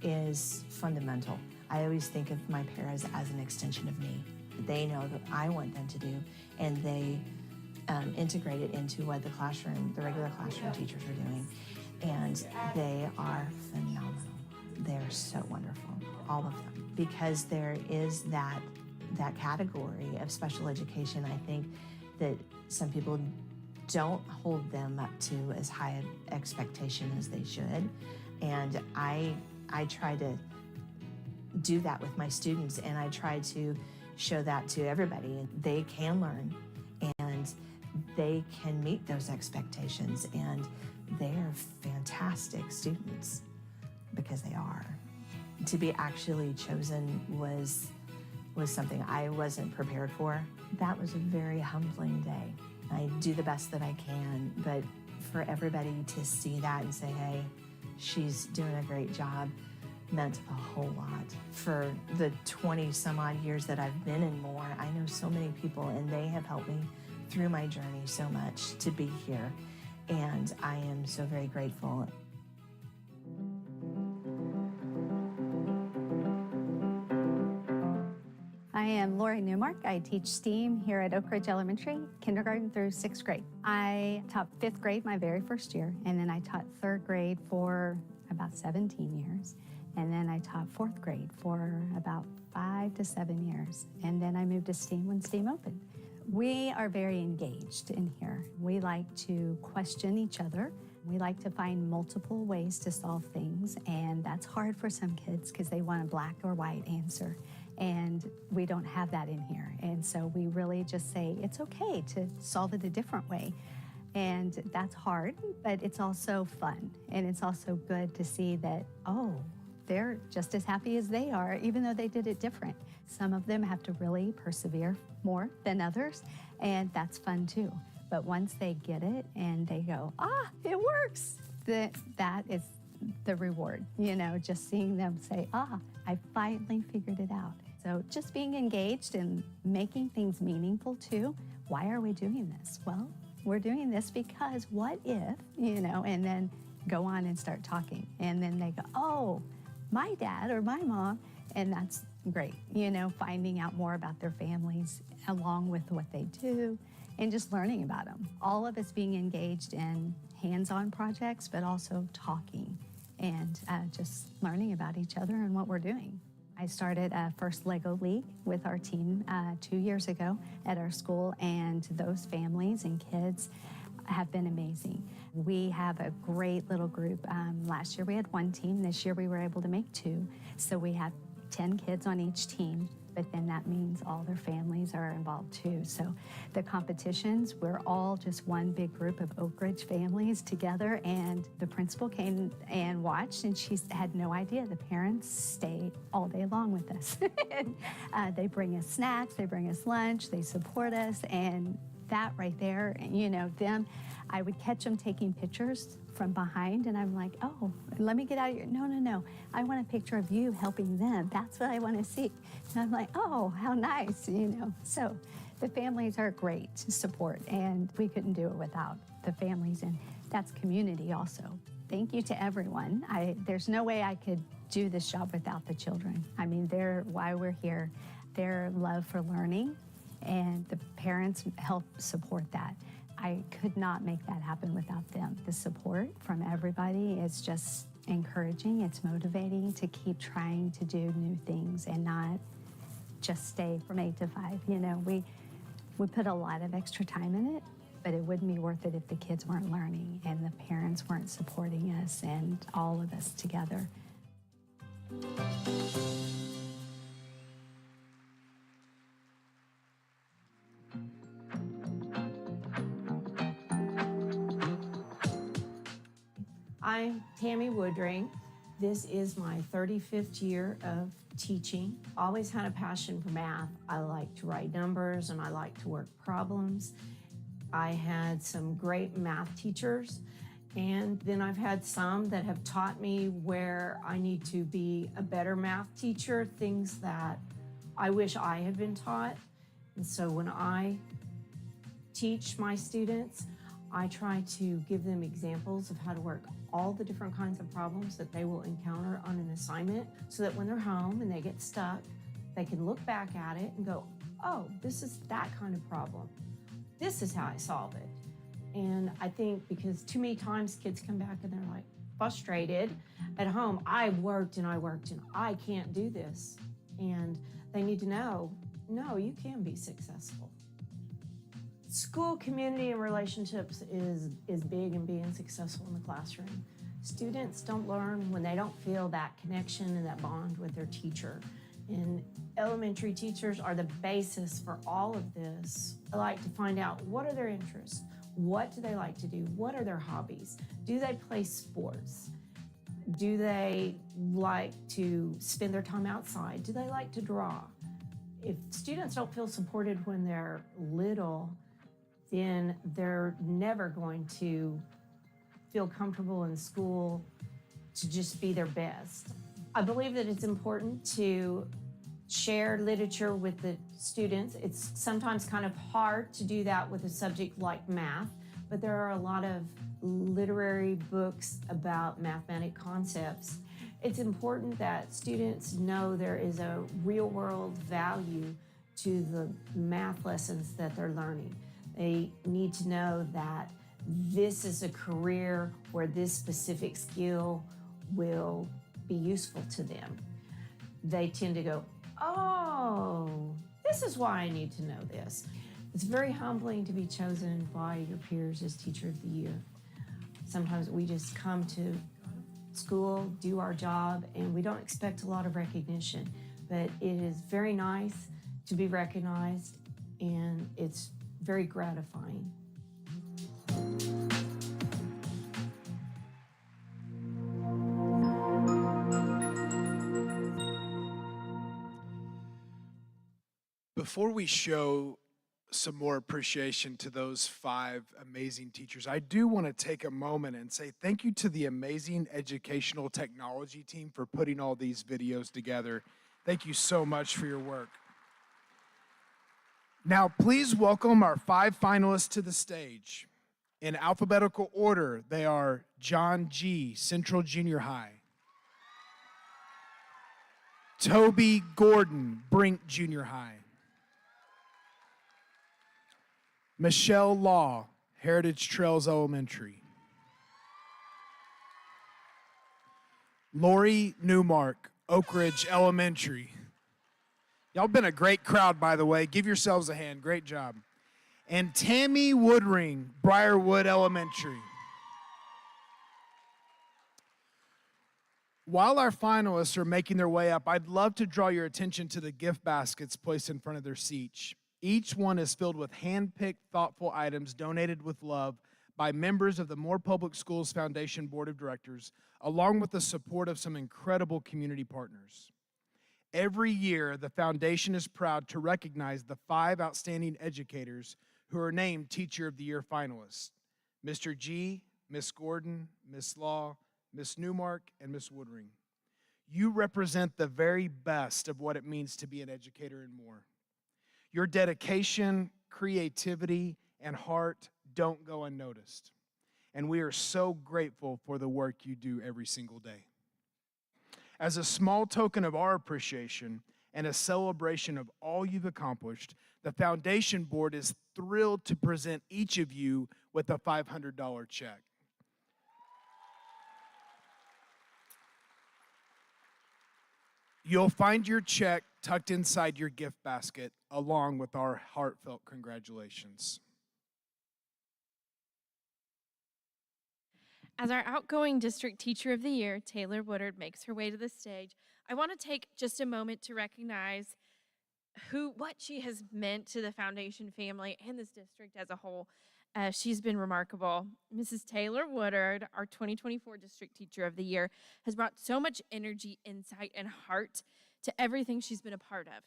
is fundamental. I always think of my paras as an extension of me. They know that I want them to do, and they integrate it into what the regular classroom teachers are doing. And they are phenomenal. They're so wonderful, all of them. Because there is that category of special education, I think that some people don't hold them up to as high an expectation as they should. And I try to do that with my students, and I try to show that to everybody. They can learn, and they can meet those expectations, and they're fantastic students because they are. To be actually chosen was something I wasn't prepared for. That was a very humbling day. I do the best that I can, but for everybody to see that and say, hey, she's doing a great job, meant a whole lot. For the 20 some odd years that I've been in Moore, I know so many people, and they have helped me through my journey so much to be here. And I am so very grateful. I am Lori Newmark. I teach STEAM here at Oak Ridge Elementary, kindergarten through 6th grade. I taught 5th grade my very first year, and then I taught 3rd grade for about 17 years. And then I taught 4th grade for about 5 to 7 years. And then I moved to STEAM when STEAM opened. We are very engaged in here. We like to question each other. We like to find multiple ways to solve things, and that's hard for some kids because they want a black or white answer. And we don't have that in here. And so we really just say it's okay to solve it a different way. And that's hard, but it's also fun. And it's also good to see that, oh, they're just as happy as they are, even though they did it different. Some of them have to really persevere more than others, and that's fun too. But once they get it and they go, it works, that is the reward, just seeing them say, I finally figured it out. So just being engaged and making things meaningful too. Why are we doing this? Well, we're doing this because what if, and then go on and start talking. And then they go, oh, my dad or my mom, and that's great, finding out more about their families along with what they do and just learning about them. All of us being engaged in hands-on projects, but also talking and just learning about each other and what we're doing. I started a first Lego League with our team 2 years ago at our school, and those families and kids have been amazing. We have a great little group. Last year we had one team. This year we were able to make two. So we have 10 kids on each team, but then that means all their families are involved too. So the competitions, we're all just one big group of Oak Ridge families together, and the principal came and watched, and she had no idea. The parents stay all day long with us. And, they bring us snacks, they bring us lunch, they support us, and that right there, you know, them, I would catch them taking pictures from behind, and I'm like, oh, let me get out of here. No. I want a picture of you helping them. That's what I want to see. And I'm like, oh, how nice, you know. So the families are great to support, and we couldn't do it without the families, and that's community also. Thank you to everyone. There's no way I could do this job without the children. I mean, they're why we're here. Their love for learning, and the parents help support that. I could not make that happen without them. The support from everybody is just encouraging. It's motivating to keep trying to do new things and not just stay from 8 to 5. You know, we put a lot of extra time in it, but it wouldn't be worth it if the kids weren't learning and the parents weren't supporting us and all of us together. I'm Tammy Woodring. This is my 35th year of teaching. Always had a passion for math. I like to write numbers and I like to work problems. I had some great math teachers, and then I've had some that have taught me where I need to be a better math teacher, things that I wish I had been taught. And so when I teach my students, I try to give them examples of how to work all the different kinds of problems that they will encounter on an assignment, so that when they're home and they get stuck, they can look back at it and go, oh, this is that kind of problem. This is how I solve it. And I think because too many times kids come back and they're like frustrated at home, I worked and I can't do this. And they need to know, no, you can be successful. School, community, and relationships is big in being successful in the classroom. Students don't learn when they don't feel that connection and that bond with their teacher. And elementary teachers are the basis for all of this. I like to find out, what are their interests? What do they like to do? What are their hobbies? Do they play sports? Do they like to spend their time outside? Do they like to draw? If students don't feel supported when they're little, then they're never going to feel comfortable in school to just be their best. I believe that it's important to share literature with the students. It's sometimes kind of hard to do that with a subject like math, but there are a lot of literary books about mathematic concepts. It's important that students know there is a real-world value to the math lessons that they're learning. They need to know that this is a career where this specific skill will be useful to them. They tend to go, oh, this is why I need to know this. It's very humbling to be chosen by your peers as Teacher of the Year. Sometimes we just come to school, do our job, and we don't expect a lot of recognition, but it is very nice to be recognized, and it's very gratifying. Before we show some more appreciation to those 5 amazing teachers, I do want to take a moment and say thank you to the amazing educational technology team for putting all these videos together. Thank you so much for your work. Now, please welcome our 5 finalists to the stage. In alphabetical order, they are John G., Central Junior High. Toby Gordon, Brink Junior High. Michelle Law, Heritage Trails Elementary. Lori Newmark, Oak Ridge Elementary. Y'all been a great crowd, by the way. Give yourselves a hand. Great job. And Tammy Woodring, Briarwood Elementary. While our finalists are making their way up, I'd love to draw your attention to the gift baskets placed in front of their seats. Each one is filled with hand-picked, thoughtful items donated with love by members of the Moore Public Schools Foundation Board of Directors, along with the support of some incredible community partners. Every year, the foundation is proud to recognize the 5 outstanding educators who are named Teacher of the Year finalists: Mr. G, Miss Gordon, Miss Law, Miss Newmark, and Miss Woodring. You represent the very best of what it means to be an educator and more. Your dedication, creativity, and heart don't go unnoticed. And we are so grateful for the work you do every single day. As a small token of our appreciation and a celebration of all you've accomplished, the Foundation Board is thrilled to present each of you with a $500 check. You'll find your check tucked inside your gift basket, along with our heartfelt congratulations. As our outgoing District Teacher of the Year, Taylor Woodard, makes her way to the stage, I want to take just a moment to recognize what she has meant to the Foundation family and this district as a whole. She's been remarkable. Mrs. Taylor Woodard, our 2024 District Teacher of the Year, has brought so much energy, insight, and heart to everything she's been a part of.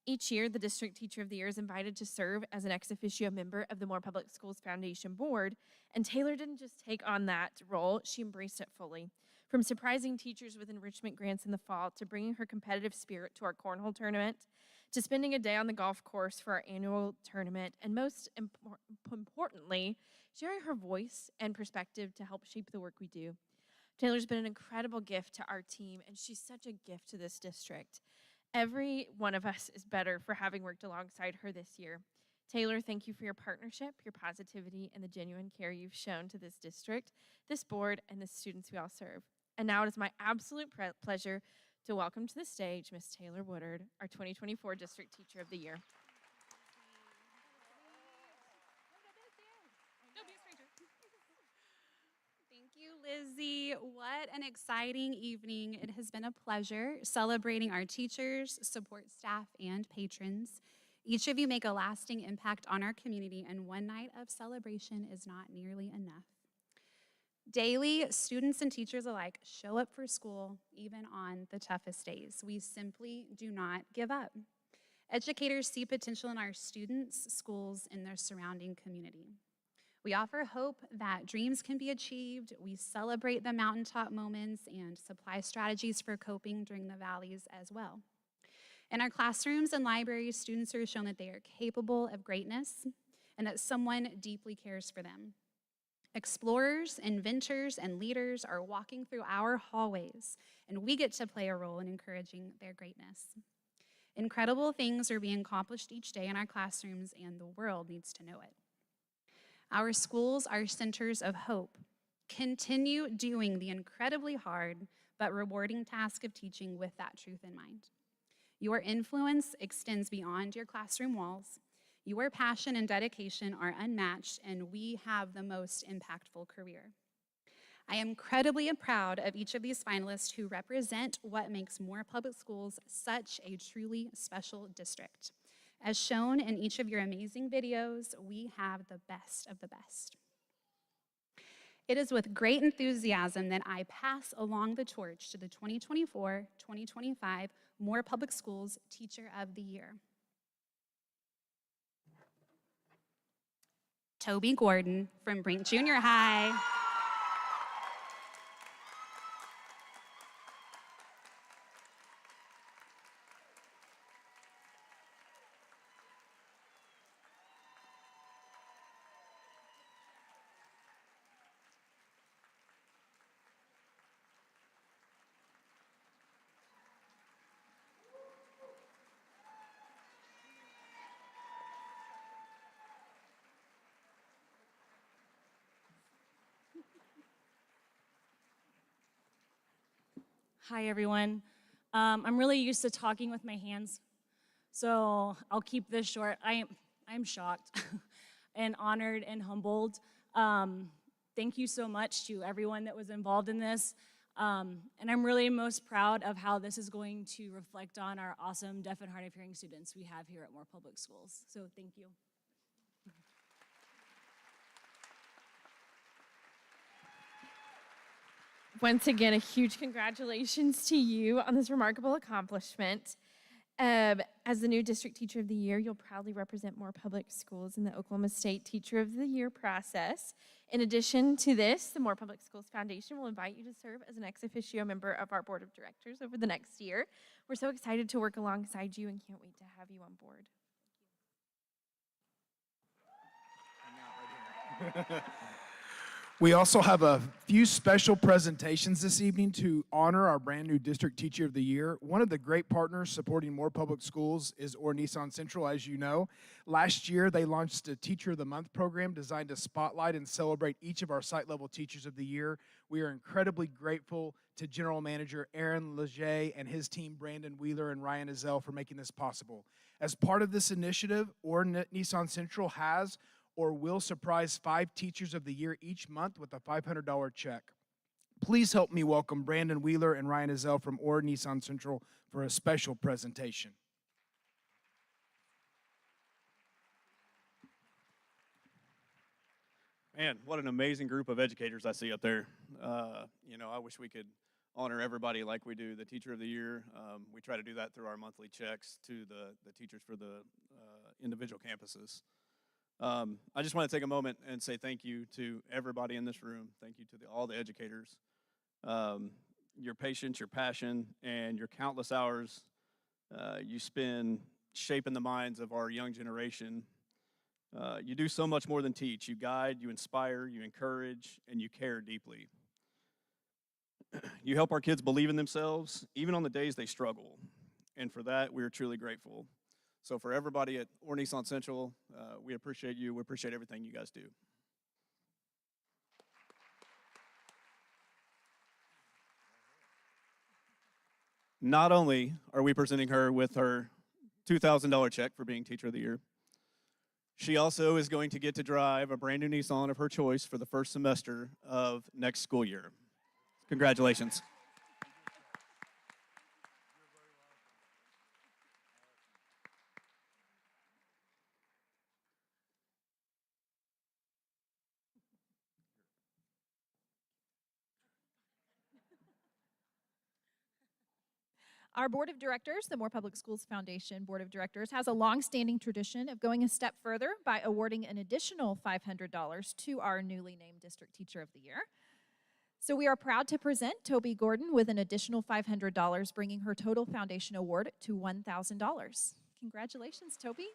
Each year, the District Teacher of the Year is invited to serve as an ex officio member of the Moore Public Schools Foundation Board, and Taylor didn't just take on that role, she embraced it fully. From surprising teachers with enrichment grants in the fall, to bringing her competitive spirit to our cornhole tournament, to spending a day on the golf course for our annual tournament, and most importantly, sharing her voice and perspective to help shape the work we do. Taylor's been an incredible gift to our team, and she's such a gift to this district. Every one of us is better for having worked alongside her this year. Taylor, thank you for your partnership, your positivity, and the genuine care you've shown to this district, this board, and the students we all serve. And now it is my absolute pleasure to welcome to the stage Miss Taylor Woodard, our 2024 District Teacher of the Year. Thank you, Lizzie. What an exciting evening. It has been a pleasure celebrating our teachers, support staff, and patrons. Each of you make a lasting impact on our community, and one night of celebration is not nearly enough. Daily, students and teachers alike show up for school, even on the toughest days. We simply do not give up. Educators see potential in our students, schools, and their surrounding community. We offer hope that dreams can be achieved. We celebrate the mountaintop moments and supply strategies for coping during the valleys as well. In our classrooms and libraries, students are shown that they are capable of greatness and that someone deeply cares for them. Explorers, inventors, and leaders are walking through our hallways, and we get to play a role in encouraging their greatness. Incredible things are being accomplished each day in our classrooms, and the world needs to know it. Our schools are centers of hope. Continue doing the incredibly hard but rewarding task of teaching with that truth in mind. Your influence extends beyond your classroom walls. Your passion and dedication are unmatched, and we have the most impactful career. I am incredibly proud of each of these finalists who represent what makes Moore Public Schools such a truly special district. As shown in each of your amazing videos, we have the best of the best. It is with great enthusiasm that I pass along the torch to the 2024-2025 Moore Public Schools Teacher of the Year. Toby Gordon from Brink Junior High. Hi, everyone. I'm really used to talking with my hands, so I'll keep this short. I'm shocked. and honored and humbled. Thank you so much to everyone that was involved in this. And I'm really most proud of how this is going to reflect on our awesome deaf and hard of hearing students we have here at Moore Public Schools. So thank you. Once again, a huge congratulations to you on this remarkable accomplishment. As the new District Teacher of the Year, you'll proudly represent Moore Public Schools in the Oklahoma State Teacher of the Year process. In addition to this, the Moore Public Schools Foundation will invite you to serve as an ex officio member of our Board of Directors over the next year. We're so excited to work alongside you and can't wait to have you on board. We also have a few special presentations this evening to honor our brand new District Teacher of the Year. One of the great partners supporting Moore Public Schools is Orr Nissan Central, as you know. Last year, they launched a Teacher of the Month program designed to spotlight and celebrate each of our site-level Teachers of the Year. We are incredibly grateful to General Manager Aaron Leger and his team, Brandon Wheeler and Ryan Azell, for making this possible. As part of this initiative, Orr Nissan Central has or will surprise 5 Teachers of the Year each month with a $500 check. Please help me welcome Brandon Wheeler and Ryan Azell from Orr Nissan Central for a special presentation. Man, what an amazing group of educators I see up there. I wish we could honor everybody like we do the Teacher of the Year. We try to do that through our monthly checks to the teachers for the individual campuses. I just want to take a moment and say thank you to everybody in this room. Thank you to all the educators. Your patience, your passion, and your countless hours you spend shaping the minds of our young generation. You do so much more than teach. You guide, you inspire, you encourage, and you care deeply. You help our kids believe in themselves, even on the days they struggle. And for that, we are truly grateful. So for everybody at Orr Nissan Central, we appreciate you. We appreciate everything you guys do. Not only are we presenting her with her $2,000 check for being Teacher of the Year, she also is going to get to drive a brand new Nissan of her choice for the first semester of next school year. Congratulations. Our Board of Directors, the Moore Public Schools Foundation Board of Directors, has a long-standing tradition of going a step further by awarding an additional $500 to our newly named District Teacher of the Year. So we are proud to present Toby Gordon with an additional $500, bringing her total foundation award to $1,000. Congratulations, Toby.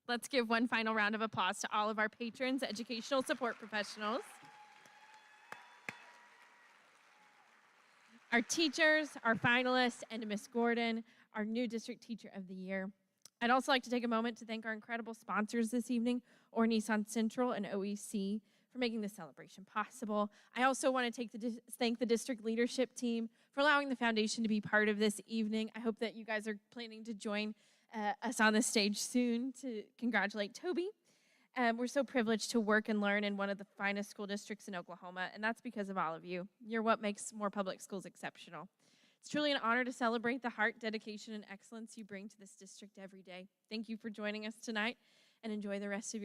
Let's give one final round of applause to all of our patrons, educational support professionals, our teachers, our finalists, and to Ms. Gordon, our new District Teacher of the Year. I'd also like to take a moment to thank our incredible sponsors this evening, Orr Nissan Central and OEC, for making this celebration possible. I also want to thank the district leadership team for allowing the foundation to be part of this evening. I hope that you guys are planning to join us on the stage soon to congratulate Toby. We're so privileged to work and learn in one of the finest school districts in Oklahoma, and that's because of all of you. You're what makes Moore Public Schools exceptional. It's truly an honor to celebrate the heart, dedication, and excellence you bring to this district every day. Thank you for joining us tonight, and enjoy the rest of your